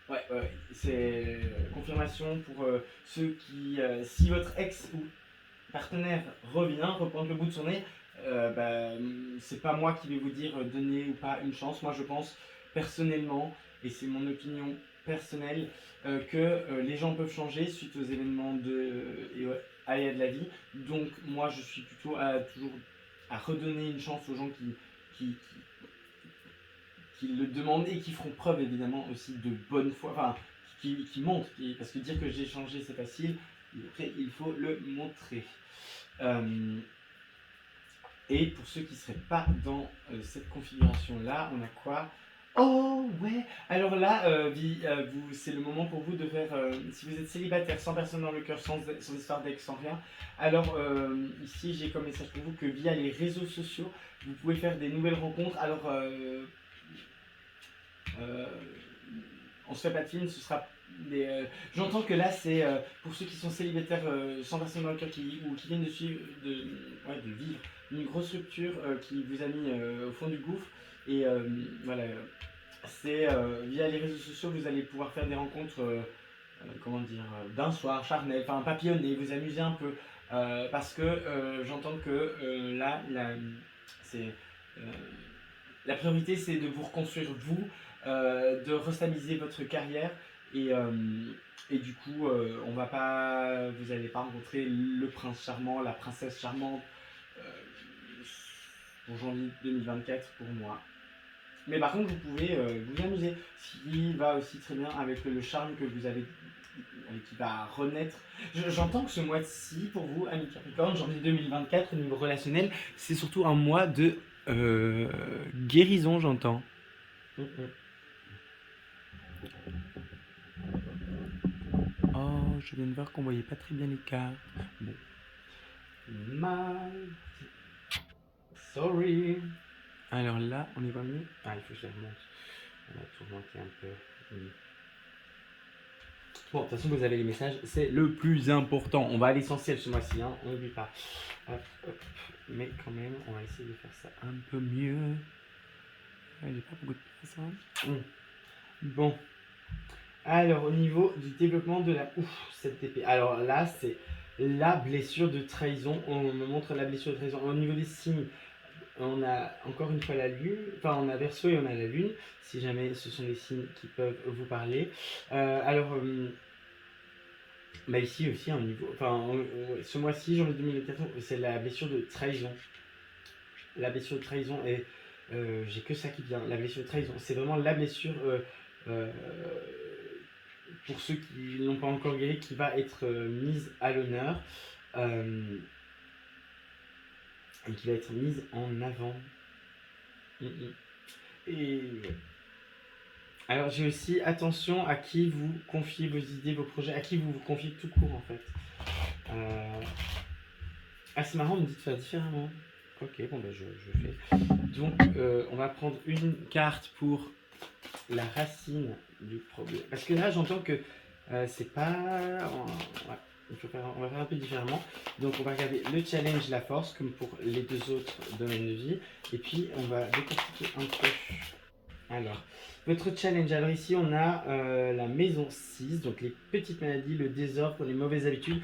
Ouais, c'est confirmation pour ceux qui, si votre ex ou partenaire revient, reprendre le bout de son nez, c'est pas moi qui vais vous dire donner ou pas une chance. Moi je pense personnellement, et c'est mon opinion personnelle, que les gens peuvent changer suite aux événements aléas de la vie. Donc moi je suis plutôt toujours à redonner une chance aux gens qui le demandent et qui feront preuve évidemment aussi de bonne foi, enfin qui montrent, parce que dire que j'ai changé c'est facile, après il faut le montrer. Et pour ceux qui ne seraient pas dans cette configuration-là, on a quoi? Oh ouais. Alors là, c'est le moment pour vous de faire, si vous êtes célibataire, sans personne dans le cœur, sans histoire d'ex, sans rien, alors ici j'ai comme message pour vous que via les réseaux sociaux, vous pouvez faire des nouvelles rencontres. Alors on se fait pas de film, ce sera des. J'entends que là c'est pour ceux qui sont célibataires sans personne dans le cœur ou qui viennent de suivre, de vivre une grosse rupture qui vous a mis au fond du gouffre. Et voilà, c'est via les réseaux sociaux vous allez pouvoir faire des rencontres, comment dire, d'un soir charnel, enfin papillonner, vous amuser un peu. Parce que j'entends que là, c'est. La priorité c'est de vous reconstruire vous, de restabiliser votre carrière et du coup vous n'allez pas rencontrer le prince charmant, la princesse charmante pour janvier 2024 pour moi. Mais par contre vous pouvez vous amuser, ce qui va aussi très bien avec le charme que vous avez, qui va renaître. J'entends que ce mois-ci pour vous, amis Capricorne, janvier 2024 au niveau relationnel, c'est surtout un mois de guérison, j'entends. Oh, je viens de voir qu'on voyait pas très bien les cartes. Bon. Mal. Sorry. Alors là, on y va mieux. Ah, il faut que je les remonte. On a tout remonté un peu. Bon, de toute façon, vous avez les messages. C'est le plus important. On va à l'essentiel ce mois-ci, hein. On n'oublie pas. Hop, hop. Mais quand même, on va essayer de faire ça un peu mieux. Ouais, j'ai pas beaucoup de place, hein. Bon. Alors, au niveau du développement de cette épée. Alors là, c'est la blessure de trahison. On me montre la blessure de trahison. Au niveau des signes, on a encore une fois la lune. Enfin, on a Verseau et on a la lune. Si jamais ce sont des signes qui peuvent vous parler. Ici aussi, au niveau. Enfin, ce mois-ci, janvier 2014, c'est la blessure de trahison. La blessure de trahison est. J'ai que ça qui vient. La blessure de trahison, c'est vraiment la blessure. Pour ceux qui n'ont pas encore guéri, qui va être mise à l'honneur et qui va être mise en avant. Et alors j'ai aussi attention à qui vous confiez vos idées, vos projets, à qui vous vous confiez tout court en fait. C'est marrant, on me dit de faire différemment. Ok, bon je fais. Donc on va prendre une carte pour la racine du problème. Parce que là, j'entends que c'est pas. On va faire un peu différemment. Donc, on va regarder le challenge, la force, comme pour les deux autres domaines de vie. Et puis, on va décortiquer un peu. Alors, votre challenge. Alors, ici, on a la maison 6, donc les petites maladies, le désordre, les mauvaises habitudes.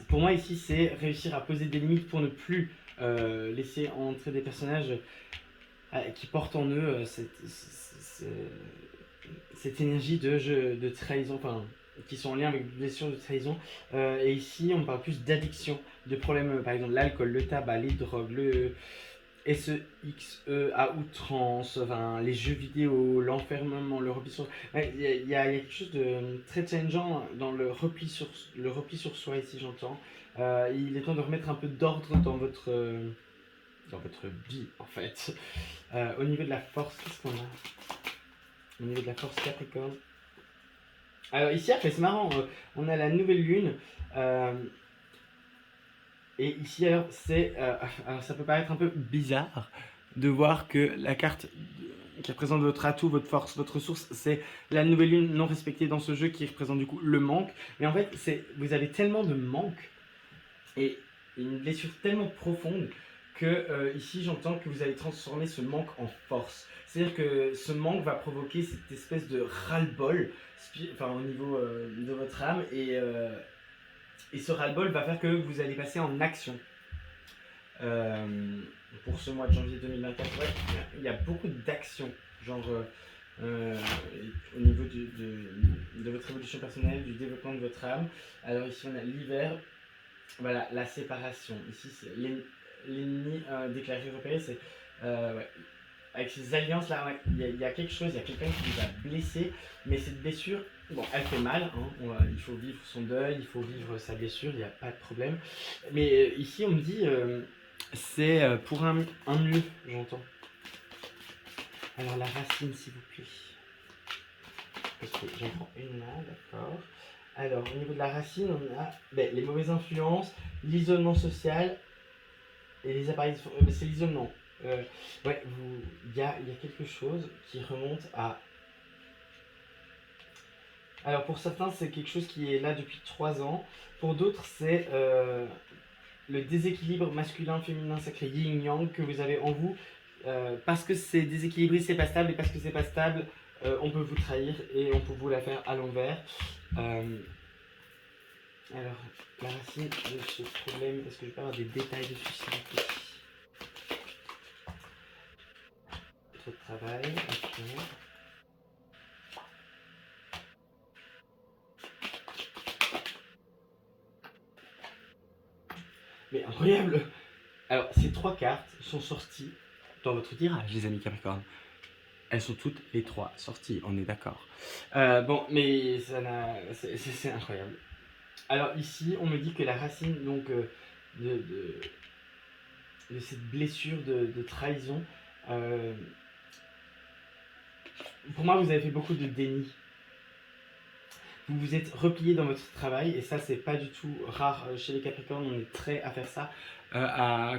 Pour moi, ici, c'est réussir à poser des limites pour ne plus laisser entrer des personnages qui portent en eux cette énergie de trahison, enfin, qui sont en lien avec des blessures de trahison. Et ici, on parle plus d'addiction, de problèmes, par exemple l'alcool, le tabac, les drogues, SEXE à outrance, enfin, les jeux vidéo, l'enfermement, le repli sur... Ouais, il y a quelque chose de très challengeant dans le repli sur soi ici, j'entends. Il est temps de remettre un peu d'ordre dans votre vie, en fait. Au niveau de la force, qu'est-ce qu'on a? Au niveau de la force Capricorne. Alors ici, après, c'est marrant, on a la nouvelle lune. euh, et ici, alors ça peut paraître un peu bizarre de voir que la carte qui représente votre atout, votre force, votre ressource, c'est la nouvelle lune non respectée dans ce jeu qui représente du coup le manque. Mais en fait, vous avez tellement de manque et une blessure tellement profonde que ici j'entends que vous allez transformer ce manque en force. C'est-à-dire que ce manque va provoquer cette espèce de ras-le-bol au niveau de votre âme et ce ras-le-bol va faire que vous allez passer en action. Pour ce mois de janvier 2024, ouais, il y a beaucoup d'actions, genre euh, au niveau de votre évolution personnelle, du développement de votre âme. Alors ici on a l'hiver, voilà, la séparation. Ici c'est l'ennemi déclaré repéré, c'est ouais, avec ces alliances là, ouais, il y a quelque chose, il y a quelqu'un qui vous a blessé, mais cette blessure, bon, elle fait mal, hein, il faut vivre son deuil, il faut vivre sa blessure, il n'y a pas de problème. Mais ici on me dit c'est pour un mieux, j'entends. Alors la racine, s'il vous plaît. Ok, j'en prends une là, d'accord. Alors, au niveau de la racine, on a les mauvaises influences, l'isolement social et les appareils. C'est l'isolement. Ouais, il y a quelque chose qui remonte à. Alors, pour certains, c'est quelque chose qui est là depuis 3 ans. Pour d'autres, c'est le déséquilibre masculin-féminin sacré yin-yang que vous avez en vous. Parce que c'est déséquilibré, c'est pas stable, et parce que c'est pas stable, on peut vous trahir et on peut vous la faire à l'envers. Alors, la racine de ce problème, est-ce que je peux avoir des détails dessus s'il vous plaît? Trop de travail, ok. Mais incroyable! Alors, ces 3 cartes sont sorties dans votre tirage, les amis Capricorne. Elles sont toutes les 3 sorties, on est d'accord. Bon, mais c'est incroyable. Alors ici, on me dit que la racine donc de cette blessure de trahison, pour moi, vous avez fait beaucoup de déni. Vous vous êtes replié dans votre travail et ça, c'est pas du tout rare chez les Capricornes. On est très à faire ça.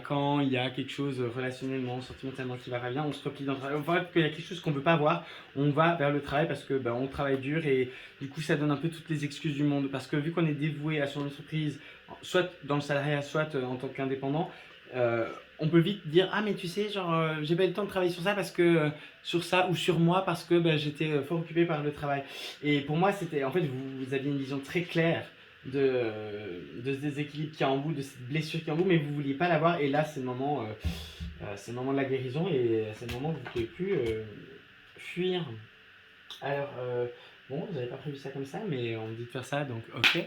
Quand il y a quelque chose relationnellement, sentimentalement qui va pas bien, on se replie dans le travail. On voit qu'il y a quelque chose qu'on ne veut pas voir, on va vers le travail parce que on travaille dur et du coup ça donne un peu toutes les excuses du monde. Parce que vu qu'on est dévoué à son entreprise, soit dans le salariat, soit en tant qu'indépendant, on peut vite dire ah mais tu sais genre j'ai pas eu le temps de travailler sur ça parce que sur ça ou sur moi parce que j'étais fort occupé par le travail. Et pour moi c'était en fait vous aviez une vision très claire de ce déséquilibre qui est en vous, de cette blessure qui est en vous, mais vous ne vouliez pas l'avoir. Et là, c'est le moment de la guérison et c'est le moment où vous ne pouvez plus fuir. Alors, bon, vous n'avez pas prévu ça comme ça, mais on me dit de faire ça, donc ok.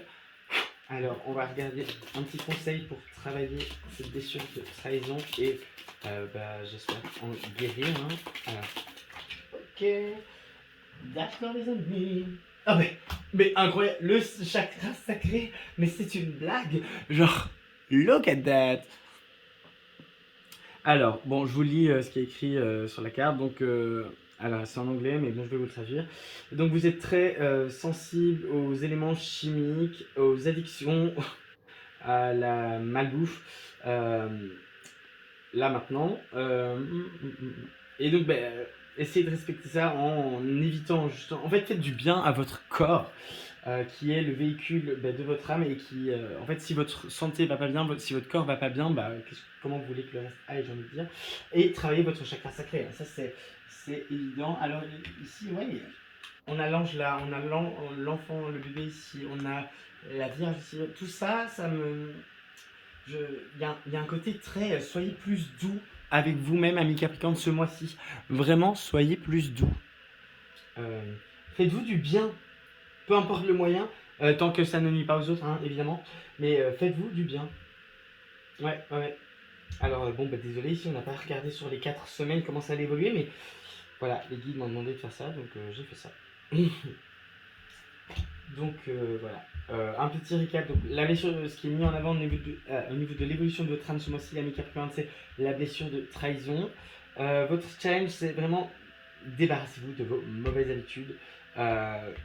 Alors, on va regarder un petit conseil pour travailler cette blessure de trahison et j'espère en guérir. Hein. Alors, ok. D'accord, les amis. Ah mais incroyable, le chakra sacré, mais c'est une blague. Genre, look at that. Alors, bon, je vous lis ce qui est écrit sur la carte. Donc, alors, c'est en anglais, mais bon, je vais vous le traduire. Donc, vous êtes très sensible aux éléments chimiques, aux addictions, à la malbouffe. Là, maintenant. Et donc, essayez de respecter ça en évitant justement. En fait, faites du bien à votre corps, qui est le véhicule de votre âme et qui, en fait, si votre santé va pas bien, si votre corps va pas bien, comment vous voulez que le reste aille, j'ai envie de dire. Et travaillez votre chakra sacré. Ça, c'est évident. Alors ici, ouais, on a l'ange là, on a l'enfant, le bébé ici, on a la Vierge ici. Tout ça, il y a un côté très soyez plus doux avec vous-même, ami Capricorne, ce mois-ci. Vraiment, soyez plus doux. Faites-vous du bien, peu importe le moyen, tant que ça ne nuit pas aux autres, hein, évidemment. Mais faites-vous du bien. Ouais. Alors, bon, bah, désolé, ici on n'a pas regardé sur les 4 semaines comment ça allait évoluer, mais voilà, les guides m'ont demandé de faire ça, donc j'ai fait ça. Donc voilà, un petit récap. Donc, la blessure, ce qui est mis en avant au niveau de l'évolution de votre âme ce mois-ci, l'ami Capricorne, c'est la blessure de trahison. Votre challenge, c'est vraiment débarrassez-vous de vos mauvaises habitudes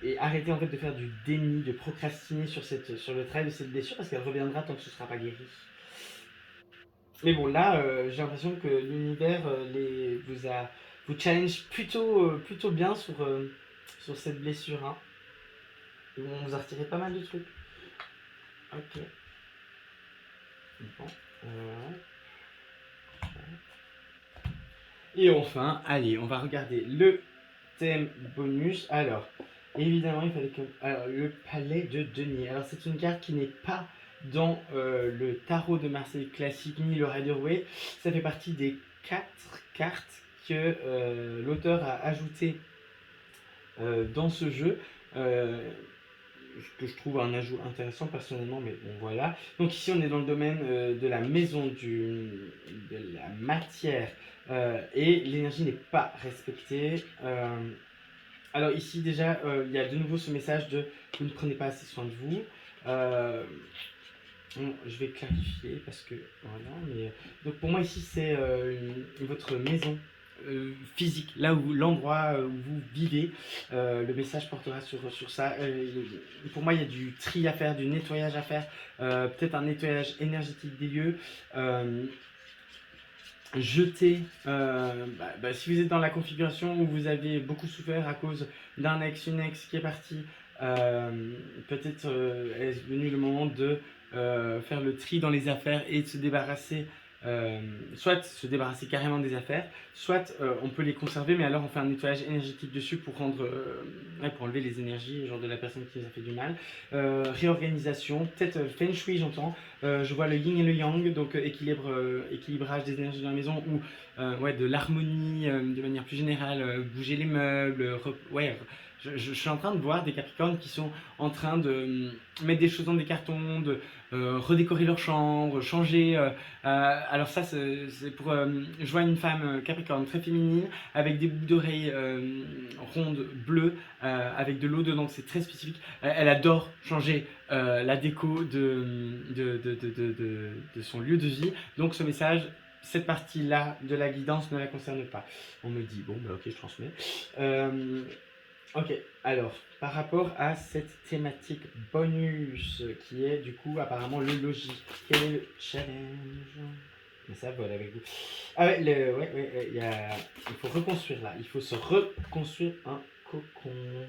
et arrêtez en fait de faire du déni, de procrastiner sur le travail de cette blessure parce qu'elle reviendra tant que ce ne sera pas guéri. Mais bon, là, j'ai l'impression que l'univers vous challenge plutôt bien sur cette blessure. Hein. Et on vous a retiré pas mal de trucs. Ok. Bon. Et enfin, allez, on va regarder le thème bonus. Alors, évidemment, il fallait que. Alors, le palais de denier. Alors, c'est une carte qui n'est pas dans le tarot de Marseille classique ni le Rider-Waite. Ça fait partie des 4 cartes que l'auteur a ajoutées dans ce jeu. Que je trouve un ajout intéressant personnellement, mais bon voilà. Donc ici on est dans le domaine de la maison, de la matière, et l'énergie n'est pas respectée. Alors ici déjà il y a de nouveau ce message de vous ne prenez pas assez soin de vous. Bon, je vais clarifier parce que voilà, mais donc pour moi ici c'est votre maison physique, là où l'endroit où vous vivez, le message portera sur ça. Pour moi, il y a du tri à faire, du nettoyage à faire, peut-être un nettoyage énergétique des lieux. Jeter, si vous êtes dans la configuration où vous avez beaucoup souffert à cause d'un ex, une ex qui est partie, peut-être est venu le moment de faire le tri dans les affaires et de se débarrasser, soit se débarrasser carrément des affaires, soit on peut les conserver, mais alors on fait un nettoyage énergétique dessus pour pour enlever les énergies genre de la personne qui nous a fait du mal. Réorganisation, peut-être feng shui j'entends. Je vois le yin et le yang, donc équilibrage des énergies dans la maison ou de l'harmonie de manière plus générale, bouger les meubles, je suis en train de voir des Capricornes qui sont en train de mettre des choses dans des cartons, de redécorer leur chambre, changer. Alors ça, c'est pour... je vois une femme Capricorne très féminine avec des boucles d'oreilles rondes bleues avec de l'eau dedans, c'est très spécifique. Elle adore changer la déco de son lieu de vie. Donc ce message, cette partie-là de la guidance ne la concerne pas. On me dit, bon, bah ok, je transmets. Ok, alors, par rapport à cette thématique bonus, qui est du coup apparemment le logis, quel est le challenge? Mais ça vole avec vous. Ah ouais, il faut reconstruire là, il faut se reconstruire un cocon.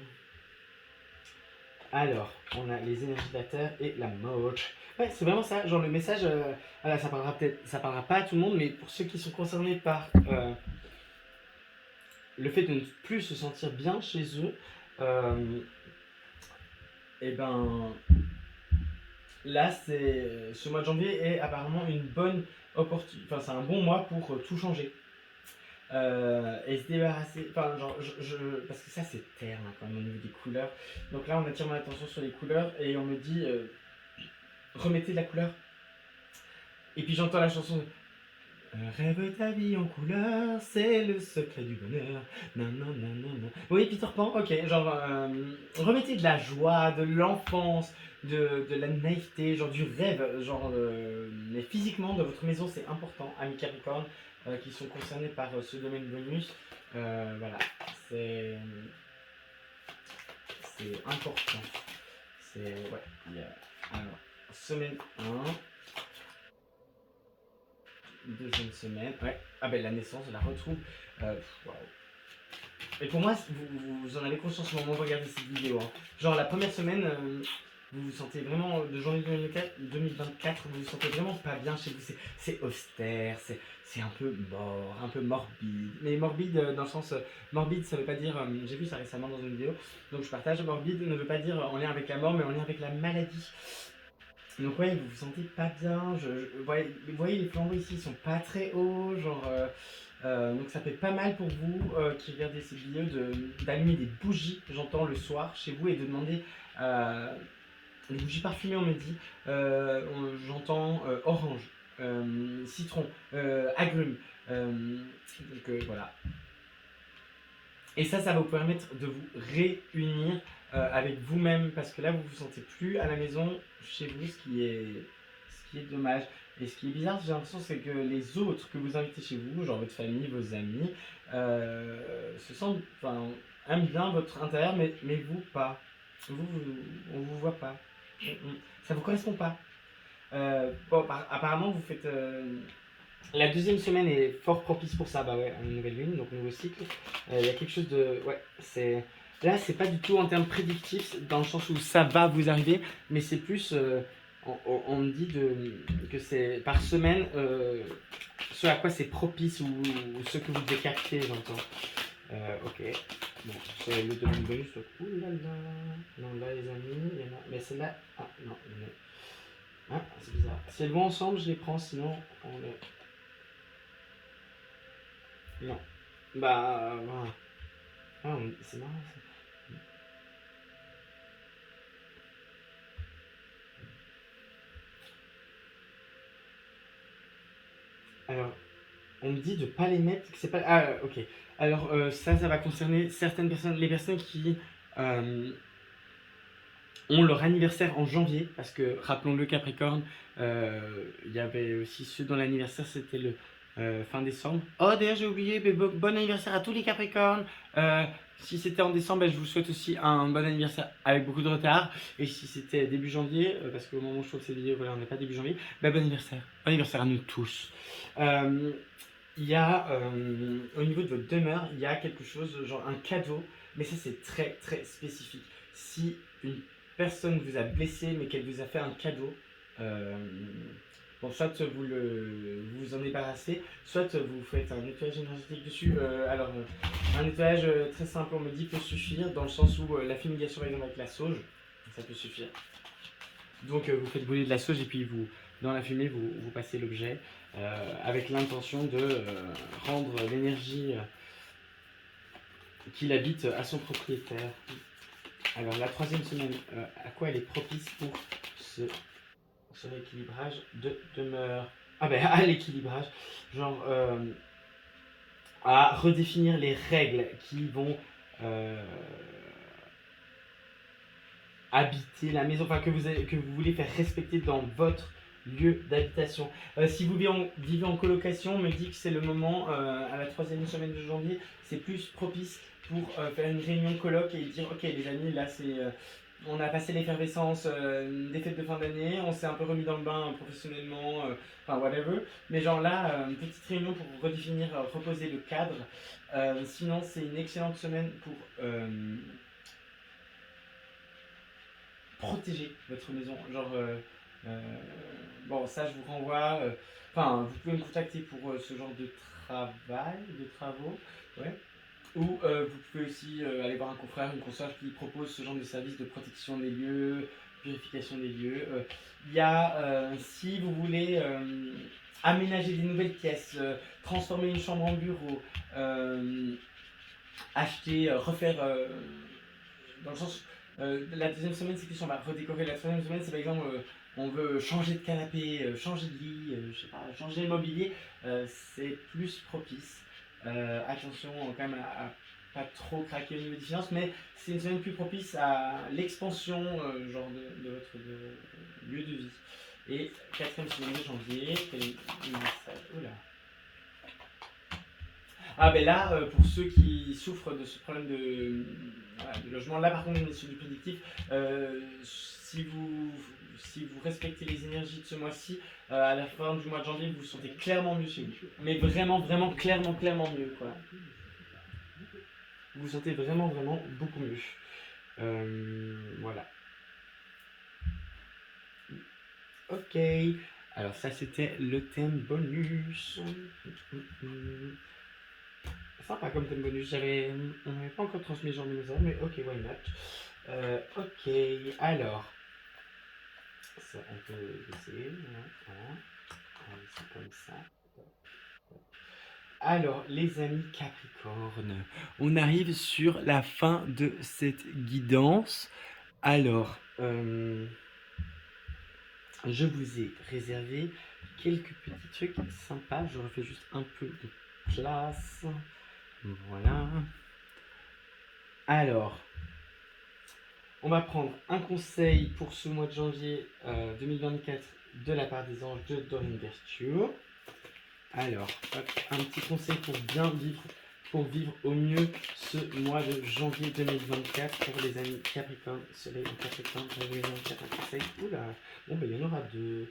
Alors, on a les énergies de la terre et la mort. Ouais, c'est vraiment ça, genre le message, voilà, ça parlera pas à tout le monde, mais pour ceux qui sont concernés par le fait de ne plus se sentir bien chez eux, et ben là, ce mois de janvier est apparemment une bonne opportunité, enfin c'est un bon mois pour tout changer. Et se débarrasser, enfin genre, parce que ça c'est terne hein, quand même au niveau des couleurs. Donc là on attire mon attention sur les couleurs et on me dit remettez de la couleur. Et puis j'entends la chanson de rêve ta vie en couleur, c'est le secret du bonheur. Nanana. Oui, Peter Pan, ok, genre remettez de la joie, de l'enfance, de la naïveté, genre du rêve, genre mais physiquement dans votre maison c'est important, amis Capricorne, qui sont concernés par ce domaine bonus. Voilà, c'est important. C'est ouais, alors semaine 1. Deuxième semaine, ouais. Ah ben la naissance, je la retrouve. Wow. Et pour moi, vous en avez conscience au moment où vous regardez cette vidéo. Hein. Genre la première semaine, vous vous sentez vraiment, de janvier 2024, vous vous sentez vraiment pas bien chez vous. C'est austère, c'est un peu mort, un peu morbide. Mais morbide dans le sens, morbide ça veut pas dire, j'ai vu ça récemment dans une vidéo, donc je partage, morbide ne veut pas dire en lien avec la mort, mais en lien avec la maladie. Donc ouais, vous vous sentez pas bien, vous voyez les flambeaux ici, ils sont pas très hauts, genre... donc ça fait pas mal pour vous qui regardez ces vidéos d'allumer des bougies, j'entends le soir chez vous, et de demander des bougies parfumées, on me dit. J'entends orange, citron, agrumes. Donc voilà. Et ça va vous permettre de vous réunir avec vous-même, parce que là, vous vous sentez plus à la maison chez vous, ce qui est dommage. Et ce qui est bizarre, j'ai l'impression, c'est que les autres que vous invitez chez vous, genre votre famille, vos amis, se sentent, enfin, aiment bien votre intérieur, mais vous pas. On vous voit pas. Ça vous correspond pas. Bon, apparemment, vous faites. La deuxième semaine est fort propice pour ça, bah ouais, une nouvelle lune, donc nouveau cycle. Il y a quelque chose de. Ouais, c'est. Là, c'est pas du tout en termes prédictifs, dans le sens où ça va vous arriver, mais c'est plus. On me dit que c'est par semaine ce à quoi c'est propice ou ce que vous devez capter, j'entends. Ok. Bon, c'est le domaine bonus. Ouh là là. Non, là, les amis, il y en a. Mais celle-là. Ah, non, il y en a. Ah, c'est bizarre. Si elles vont ensemble, je les prends, sinon on les. Non. Bah, voilà. Ah, c'est marrant ça. Alors, on me dit de pas les mettre, que c'est pas. Ah, ok. Alors, ça va concerner certaines personnes, les personnes qui ont leur anniversaire en janvier, parce que, rappelons-le, Capricorne, il y avait aussi ceux dont l'anniversaire c'était le fin décembre. Oh, d'ailleurs, j'ai oublié, mais bon anniversaire à tous les Capricornes. Si c'était en décembre, je vous souhaite aussi un bon anniversaire avec beaucoup de retard. Et si c'était début janvier, parce qu'au moment où je trouve cette vidéo, voilà, on n'est pas début janvier, bon anniversaire. Bon anniversaire à nous tous. Il y a, au niveau de votre demeure, il y a quelque chose, genre un cadeau, mais ça c'est très très spécifique. Si une personne vous a blessé, mais qu'elle vous a fait un cadeau, bon, soit vous vous en débarrassez, soit vous faites un nettoyage énergétique dessus. Alors, un nettoyage très simple, on me dit, peut suffire, dans le sens où la fumigation, par exemple, avec la sauge, ça peut suffire. Donc, vous faites brûler de la sauge et puis dans la fumée, vous passez l'objet avec l'intention de rendre l'énergie qu'il habite à son propriétaire. Alors, la troisième semaine, à quoi elle est propice pour ce rééquilibrage de demeure? Ah ben, à l'équilibrage, genre à redéfinir les règles qui vont habiter la maison, enfin que vous voulez faire respecter dans votre lieu d'habitation. Si vous vivez en colocation, on me dit que c'est le moment, à la troisième semaine de janvier, c'est plus propice pour faire une réunion coloc et dire ok les amis, là c'est on a passé l'effervescence des fêtes de fin d'année, on s'est un peu remis dans le bain professionnellement, enfin whatever, mais genre là, une petite réunion pour redéfinir, reposer le cadre. Sinon c'est une excellente semaine pour protéger votre maison. Genre, bon, ça je vous renvoie. Enfin, vous pouvez me contacter pour ce genre de travaux, ouais. Ou vous pouvez aussi aller voir un confrère, une consoeur qui propose ce genre de service de protection des lieux, purification des lieux. Il y a, si vous voulez aménager des nouvelles pièces, transformer une chambre en bureau, acheter, refaire, dans le sens, la deuxième semaine c'est plus on va redécorer, la troisième semaine c'est par exemple on veut changer de canapé, changer de lit, je sais pas, changer de mobilier, c'est plus propice. Attention quand même à pas trop craquer au niveau des finances, mais c'est une semaine plus propice à l'expansion genre de votre lieu de vie. Et quatrième semaine de janvier, quel message? Oula. Ah ben là, pour ceux qui souffrent de ce problème de logement, là par contre on est sur du prédictif. Si vous respectez les énergies de ce mois-ci, à la fin du mois de janvier, vous vous sentez clairement mieux chez vous. Mais vraiment, vraiment, clairement mieux, quoi. Vous vous sentez vraiment, vraiment beaucoup mieux. Voilà. Ok. Alors ça, c'était le thème bonus. Sympa comme thème bonus. On n'avait pas encore transmis ce genre de message, mais ok, why not. Ok, alors. Ça, on peut essayer. Voilà. C'est comme ça. Alors, les amis Capricorne, on arrive sur la fin de cette guidance. Alors, je vous ai réservé quelques petits trucs sympas. Je refais juste un peu de place. Voilà. Alors, on va prendre un conseil pour ce mois de janvier 2024 de la part des anges de Doreen Virtue. Alors, hop, un petit conseil pour vivre au mieux ce mois de janvier 2024 pour les amis Capricorne, Soleil en Capricorne, 2024, un conseil. Oula, bon, ben il y en aura deux.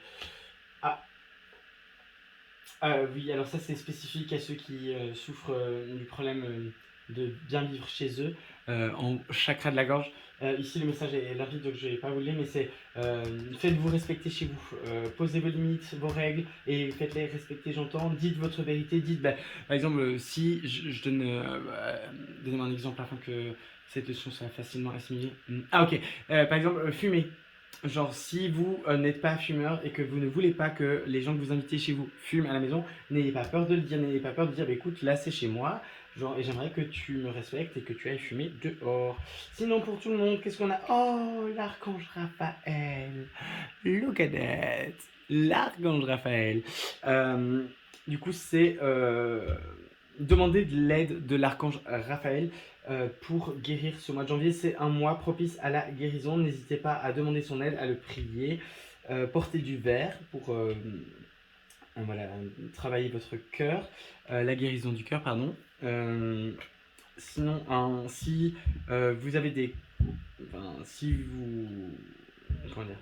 Ah, oui, alors ça c'est spécifique à ceux qui souffrent du problème de bien vivre chez eux, en chakra de la gorge. Ici le message est limpide donc je ne vais pas vous le lire, mais c'est faites-vous respecter chez vous, posez vos limites, vos règles et faites-les respecter, j'entends, dites votre vérité, dites, bah, par exemple, si je donne, donnez-moi un exemple afin que cette leçon soit facilement assimilée. Ah ok, par exemple, fumer. Genre, si vous n'êtes pas fumeur et que vous ne voulez pas que les gens que vous invitez chez vous fument à la maison, n'ayez pas peur de le dire, n'ayez pas peur de dire, bah, écoute, là c'est chez moi, genre, et j'aimerais que tu me respectes et que tu ailles fumer dehors. Sinon, pour tout le monde, qu'est-ce qu'on a? Oh, l'archange Raphaël! Look at that! L'archange Raphaël! Du coup, c'est demander de l'aide de l'archange Raphaël pour guérir ce mois de janvier. C'est un mois propice à la guérison. N'hésitez pas à demander son aide, à le prier. Portez du verre pour voilà, travailler votre cœur. La guérison du cœur, pardon. Sinon, si vous avez des... si vous... Comment dire,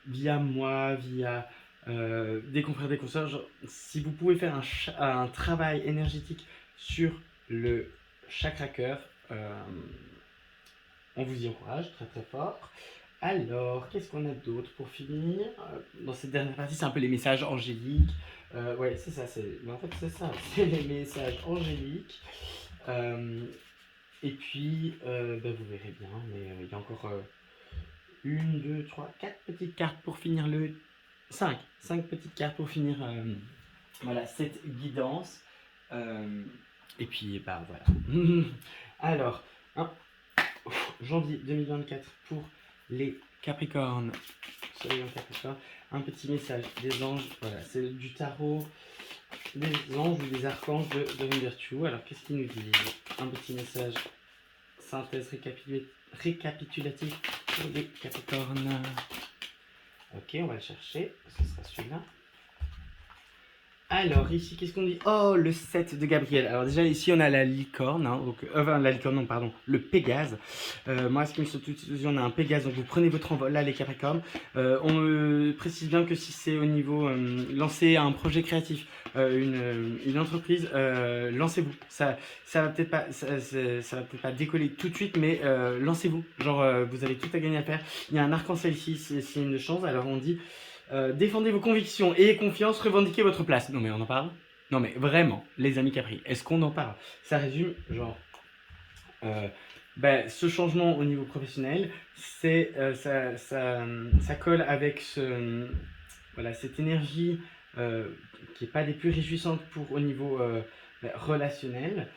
via moi, via des confrères, des consoeurs, si vous pouvez faire un travail énergétique sur le chakra cœur, on vous y encourage très très fort. Alors, qu'est-ce qu'on a d'autre pour finir? Dans cette dernière partie, c'est un peu les messages angéliques. Ouais, c'est ça, en fait c'est ça, c'est les messages angéliques. Et puis, vous verrez bien, mais il y a encore 1, 2, 3, 4 petites cartes pour finir le... 5 petites cartes pour finir voilà, cette guidance. Et puis, bah voilà. Alors, janvier 2024 pour les Capricornes. Soleil en Capricorne. Un petit message des anges. Voilà, c'est du tarot des anges ou des archanges de Doreen Virtue. Alors, qu'est-ce qu'ils nous disent? Un petit message synthèse récapitulative pour les Capricornes. Ok, on va le chercher. Ce sera celui-là. Alors, ici, qu'est-ce qu'on dit? Oh, le 7 de Gabriel. Alors déjà, ici, on a la licorne, hein, donc, la licorne, non, pardon, le Pégase. Moi, ce qui me saute tout de suite aux yeux, on a un Pégase, donc vous prenez votre envol, là, les Capricornes. On me précise bien que si c'est au niveau, lancer un projet créatif, une entreprise, lancez-vous. Ça va peut-être pas, ça va peut-être pas décoller tout de suite, mais lancez-vous. Genre, vous avez tout à gagner à faire. Il y a un arc-en-ciel ici, c'est une chance, alors on dit... défendez vos convictions, ayez confiance, revendiquez votre place. Non mais on en parle? Non mais vraiment, les amis Capri, est-ce qu'on en parle? Ça résume, genre, ce changement au niveau professionnel, c'est ça colle avec voilà, cette énergie qui n'est pas des plus réjouissantes pour au niveau relationnel.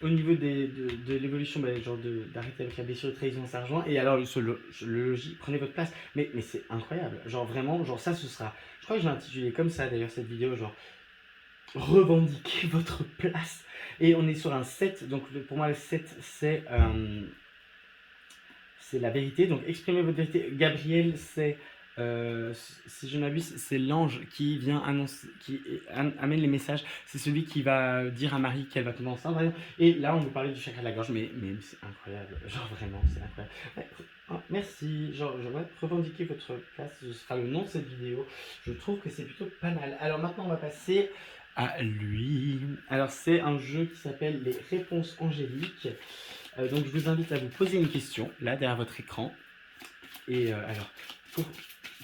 Au niveau de l'évolution, genre d'arrêter avec la blessure de trahison, ça rejoint. Et alors, le logis, prenez votre place. Mais c'est incroyable. Genre vraiment, genre ça, ce sera... Je crois que je l'ai intitulé comme ça d'ailleurs cette vidéo, genre revendiquer votre place. Et on est sur un 7. Donc pour moi, le 7, c'est la vérité. Donc exprimez votre vérité. Gabriel, c'est... si je ne m'abuse, c'est l'ange qui vient annoncer, qui amène les messages. C'est celui qui va dire à Marie qu'elle va tomber enceinte. Et là, on vous parlait du chakra de la gorge, mais c'est incroyable. Genre vraiment, c'est incroyable. Ouais, merci. Genre, revendiquer votre place. Ce sera le nom de cette vidéo. Je trouve que c'est plutôt pas mal. Alors maintenant, on va passer à lui. Alors, c'est un jeu qui s'appelle les réponses angéliques. Donc, je vous invite à vous poser une question là derrière votre écran. Et alors, pour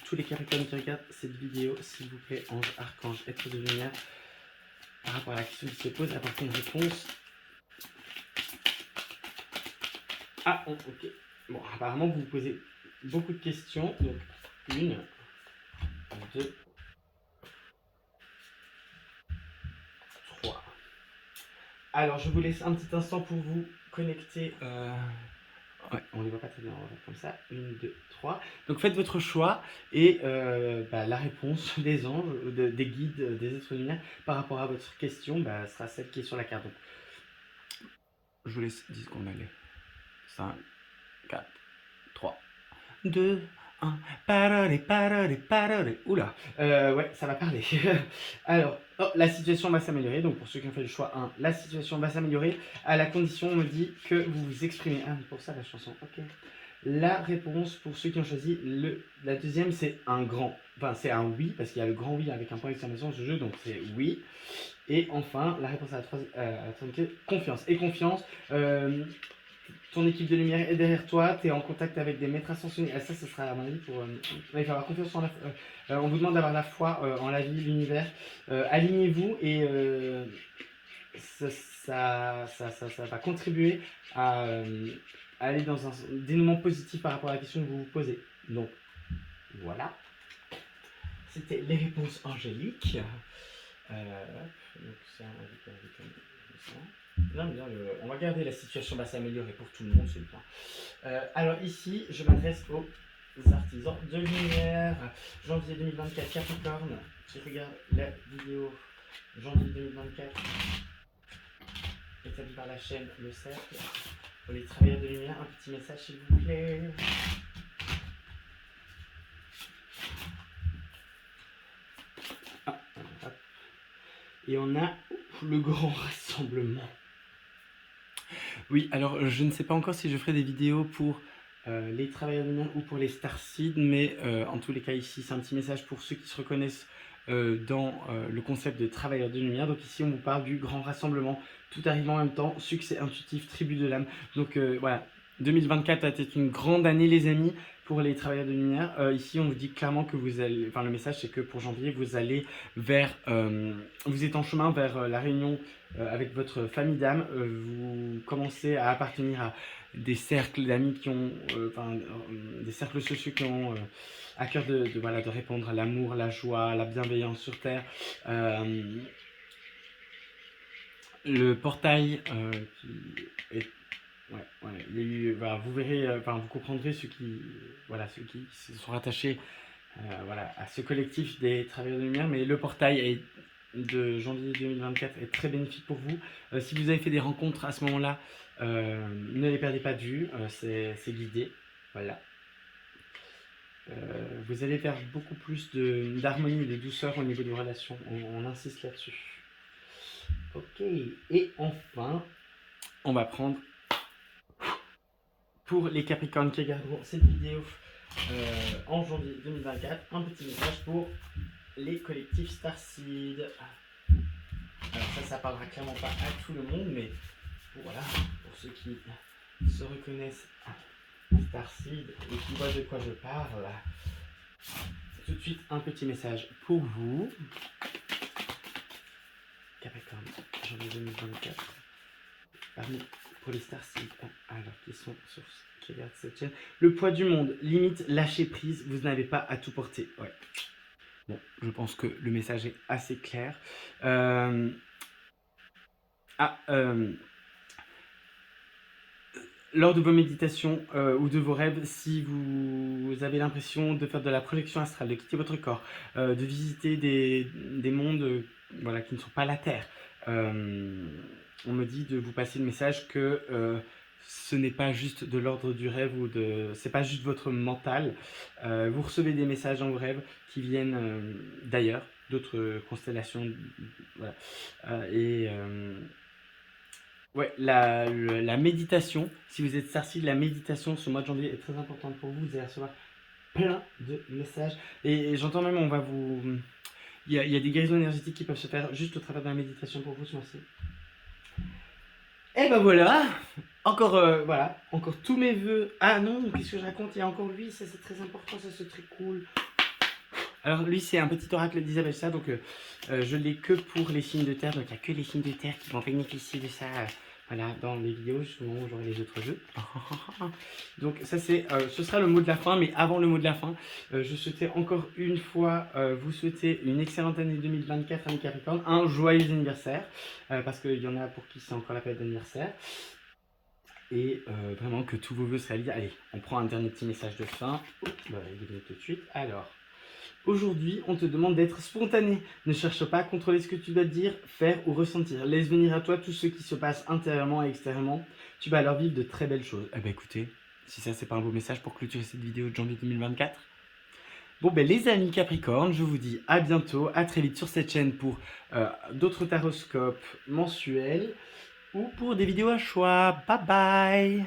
tous les Capricornes qui regardent cette vidéo, s'il vous plaît, ange, archange, être de lumière, par rapport à la question qui se pose, apportez une réponse. Ah, ok. Bon, apparemment, vous vous posez beaucoup de questions. Donc, 1, 2, 3. Alors, je vous laisse un petit instant pour vous connecter Ouais, on les voit pas très bien, on va faire comme ça. 1, 2, 3. Donc faites votre choix et la réponse des anges, des guides, des êtres lumières par rapport à votre question sera celle qui est sur la carte. Donc, je vous laisse 10 secondes aller. 5, 4, 3, 2, 1. Parole. Oula. Ouais, ça va parler. Alors, la situation va s'améliorer. Donc, pour ceux qui ont fait le choix 1, la situation va s'améliorer à la condition, on me dit, que vous vous exprimez. Ah, pour ça, la chanson. Ok. La réponse, pour ceux qui ont choisi, la deuxième, c'est un grand. Enfin, c'est un oui, parce qu'il y a le grand oui avec un point d'exclamation sur ce jeu, donc c'est oui. Et enfin, la réponse à la troisième, confiance. Et confiance, ton équipe de lumière est derrière toi, tu es en contact avec des maîtres ascensionnés. Ça, ce sera à mon avis pour. Il faut avoir confiance en la. On vous demande d'avoir la foi en la vie, l'univers. Alignez-vous et ça va contribuer à aller dans un dénouement positif par rapport à la question que vous vous posez. Donc, voilà. C'était les réponses angéliques. Donc ça, on va garder la situation va s'améliorer pour tout le monde, c'est bien. Alors ici, je m'adresse aux artisans de lumière. Janvier 2024, Capricorne, qui regarde la vidéo janvier 2024, établie par la chaîne Le Cercle. Pour les travailleurs de lumière, un petit message s'il vous plaît. Et on a le grand rassemblement. Oui, alors je ne sais pas encore si je ferai des vidéos pour les travailleurs de lumière ou pour les starseeds, mais en tous les cas ici c'est un petit message pour ceux qui se reconnaissent dans le concept de travailleurs de lumière. Donc ici on vous parle du grand rassemblement, tout arrive en même temps, succès intuitif, tribu de l'âme. Donc voilà, 2024 a été une grande année les amis pour les travailleurs de lumière. Ici on vous dit clairement que vous allez, enfin le message c'est que pour janvier vous allez vers, vous êtes en chemin vers la réunion avec votre famille d'âmes. Vous commencez à appartenir à des cercles d'amis qui ont, des cercles sociaux qui ont à cœur de répondre à l'amour, la joie, la bienveillance sur Terre. Le portail qui est il y a eu, vous verrez, vous comprendrez ceux qui se sont rattachés à ce collectif des travailleurs de lumière, mais le portail de janvier 2024 est très bénéfique pour vous. Si vous avez fait des rencontres à ce moment-là, ne les perdez pas de vue, c'est guidé, voilà. Vous allez vers beaucoup plus d'harmonie et de douceur au niveau des relations, on insiste là-dessus. Ok, et enfin, on va prendre pour les Capricornes qui regarderont cette vidéo en janvier 2024, un petit message pour les collectifs Starseed. Alors ça parlera clairement pas à tout le monde, mais pour ceux qui se reconnaissent Starseed et qui voient de quoi je parle, tout de suite un petit message pour vous. Capricorne, janvier 2024. Pour les Starseed, alors qui sont sur qui regardent cette chaîne. Le poids du monde, limite lâcher prise, vous n'avez pas à tout porter. Ouais. Bon, je pense que le message est assez clair. Lors de vos méditations ou de vos rêves, si vous avez l'impression de faire de la projection astrale, de quitter votre corps, de visiter des mondes qui ne sont pas la Terre, on me dit de vous passer le message que ce n'est pas juste de l'ordre du rêve c'est pas juste votre mental. Vous recevez des messages dans vos rêves qui viennent d'ailleurs, d'autres constellations, voilà. La méditation, si vous êtes Starseed, la méditation ce mois de janvier est très importante pour vous. Vous allez recevoir plein de messages. Et j'entends même, il y a des guérisons énergétiques qui peuvent se faire juste au travers de la méditation pour vous ce mois-ci. Et voilà, encore tous mes vœux. Ah non, qu'est-ce que je raconte? Il y a encore lui, ça c'est très important, ça c'est très cool. Alors lui c'est un petit oracle d'Isabelle ça, donc je l'ai que pour les signes de terre, donc il n'y a que les signes de terre qui vont bénéficier de ça, dans les vidéos, justement où j'aurai les autres jeux. Donc ça c'est, ce sera le mot de la fin, mais avant le mot de la fin, je souhaitais encore une fois vous souhaiter une excellente année 2024 à mes Capricornes, un joyeux anniversaire, parce qu'il y en a pour qui c'est encore la période d'anniversaire. Et vraiment que tous vos vœux se réalisent. Allez, on prend un dernier petit message de fin. Oups, bah, il est venu tout de suite. Alors, aujourd'hui, on te demande d'être spontané. Ne cherche pas à contrôler ce que tu dois dire, faire ou ressentir. Laisse venir à toi tout ce qui se passe intérieurement et extérieurement. Tu vas alors vivre de très belles choses. Eh ben écoutez, si ça c'est pas un beau message pour clôturer cette vidéo de janvier 2024. Bon ben les amis Capricorne, je vous dis à bientôt, à très vite sur cette chaîne pour d'autres taroscopes mensuels ou pour des vidéos à choix. Bye bye.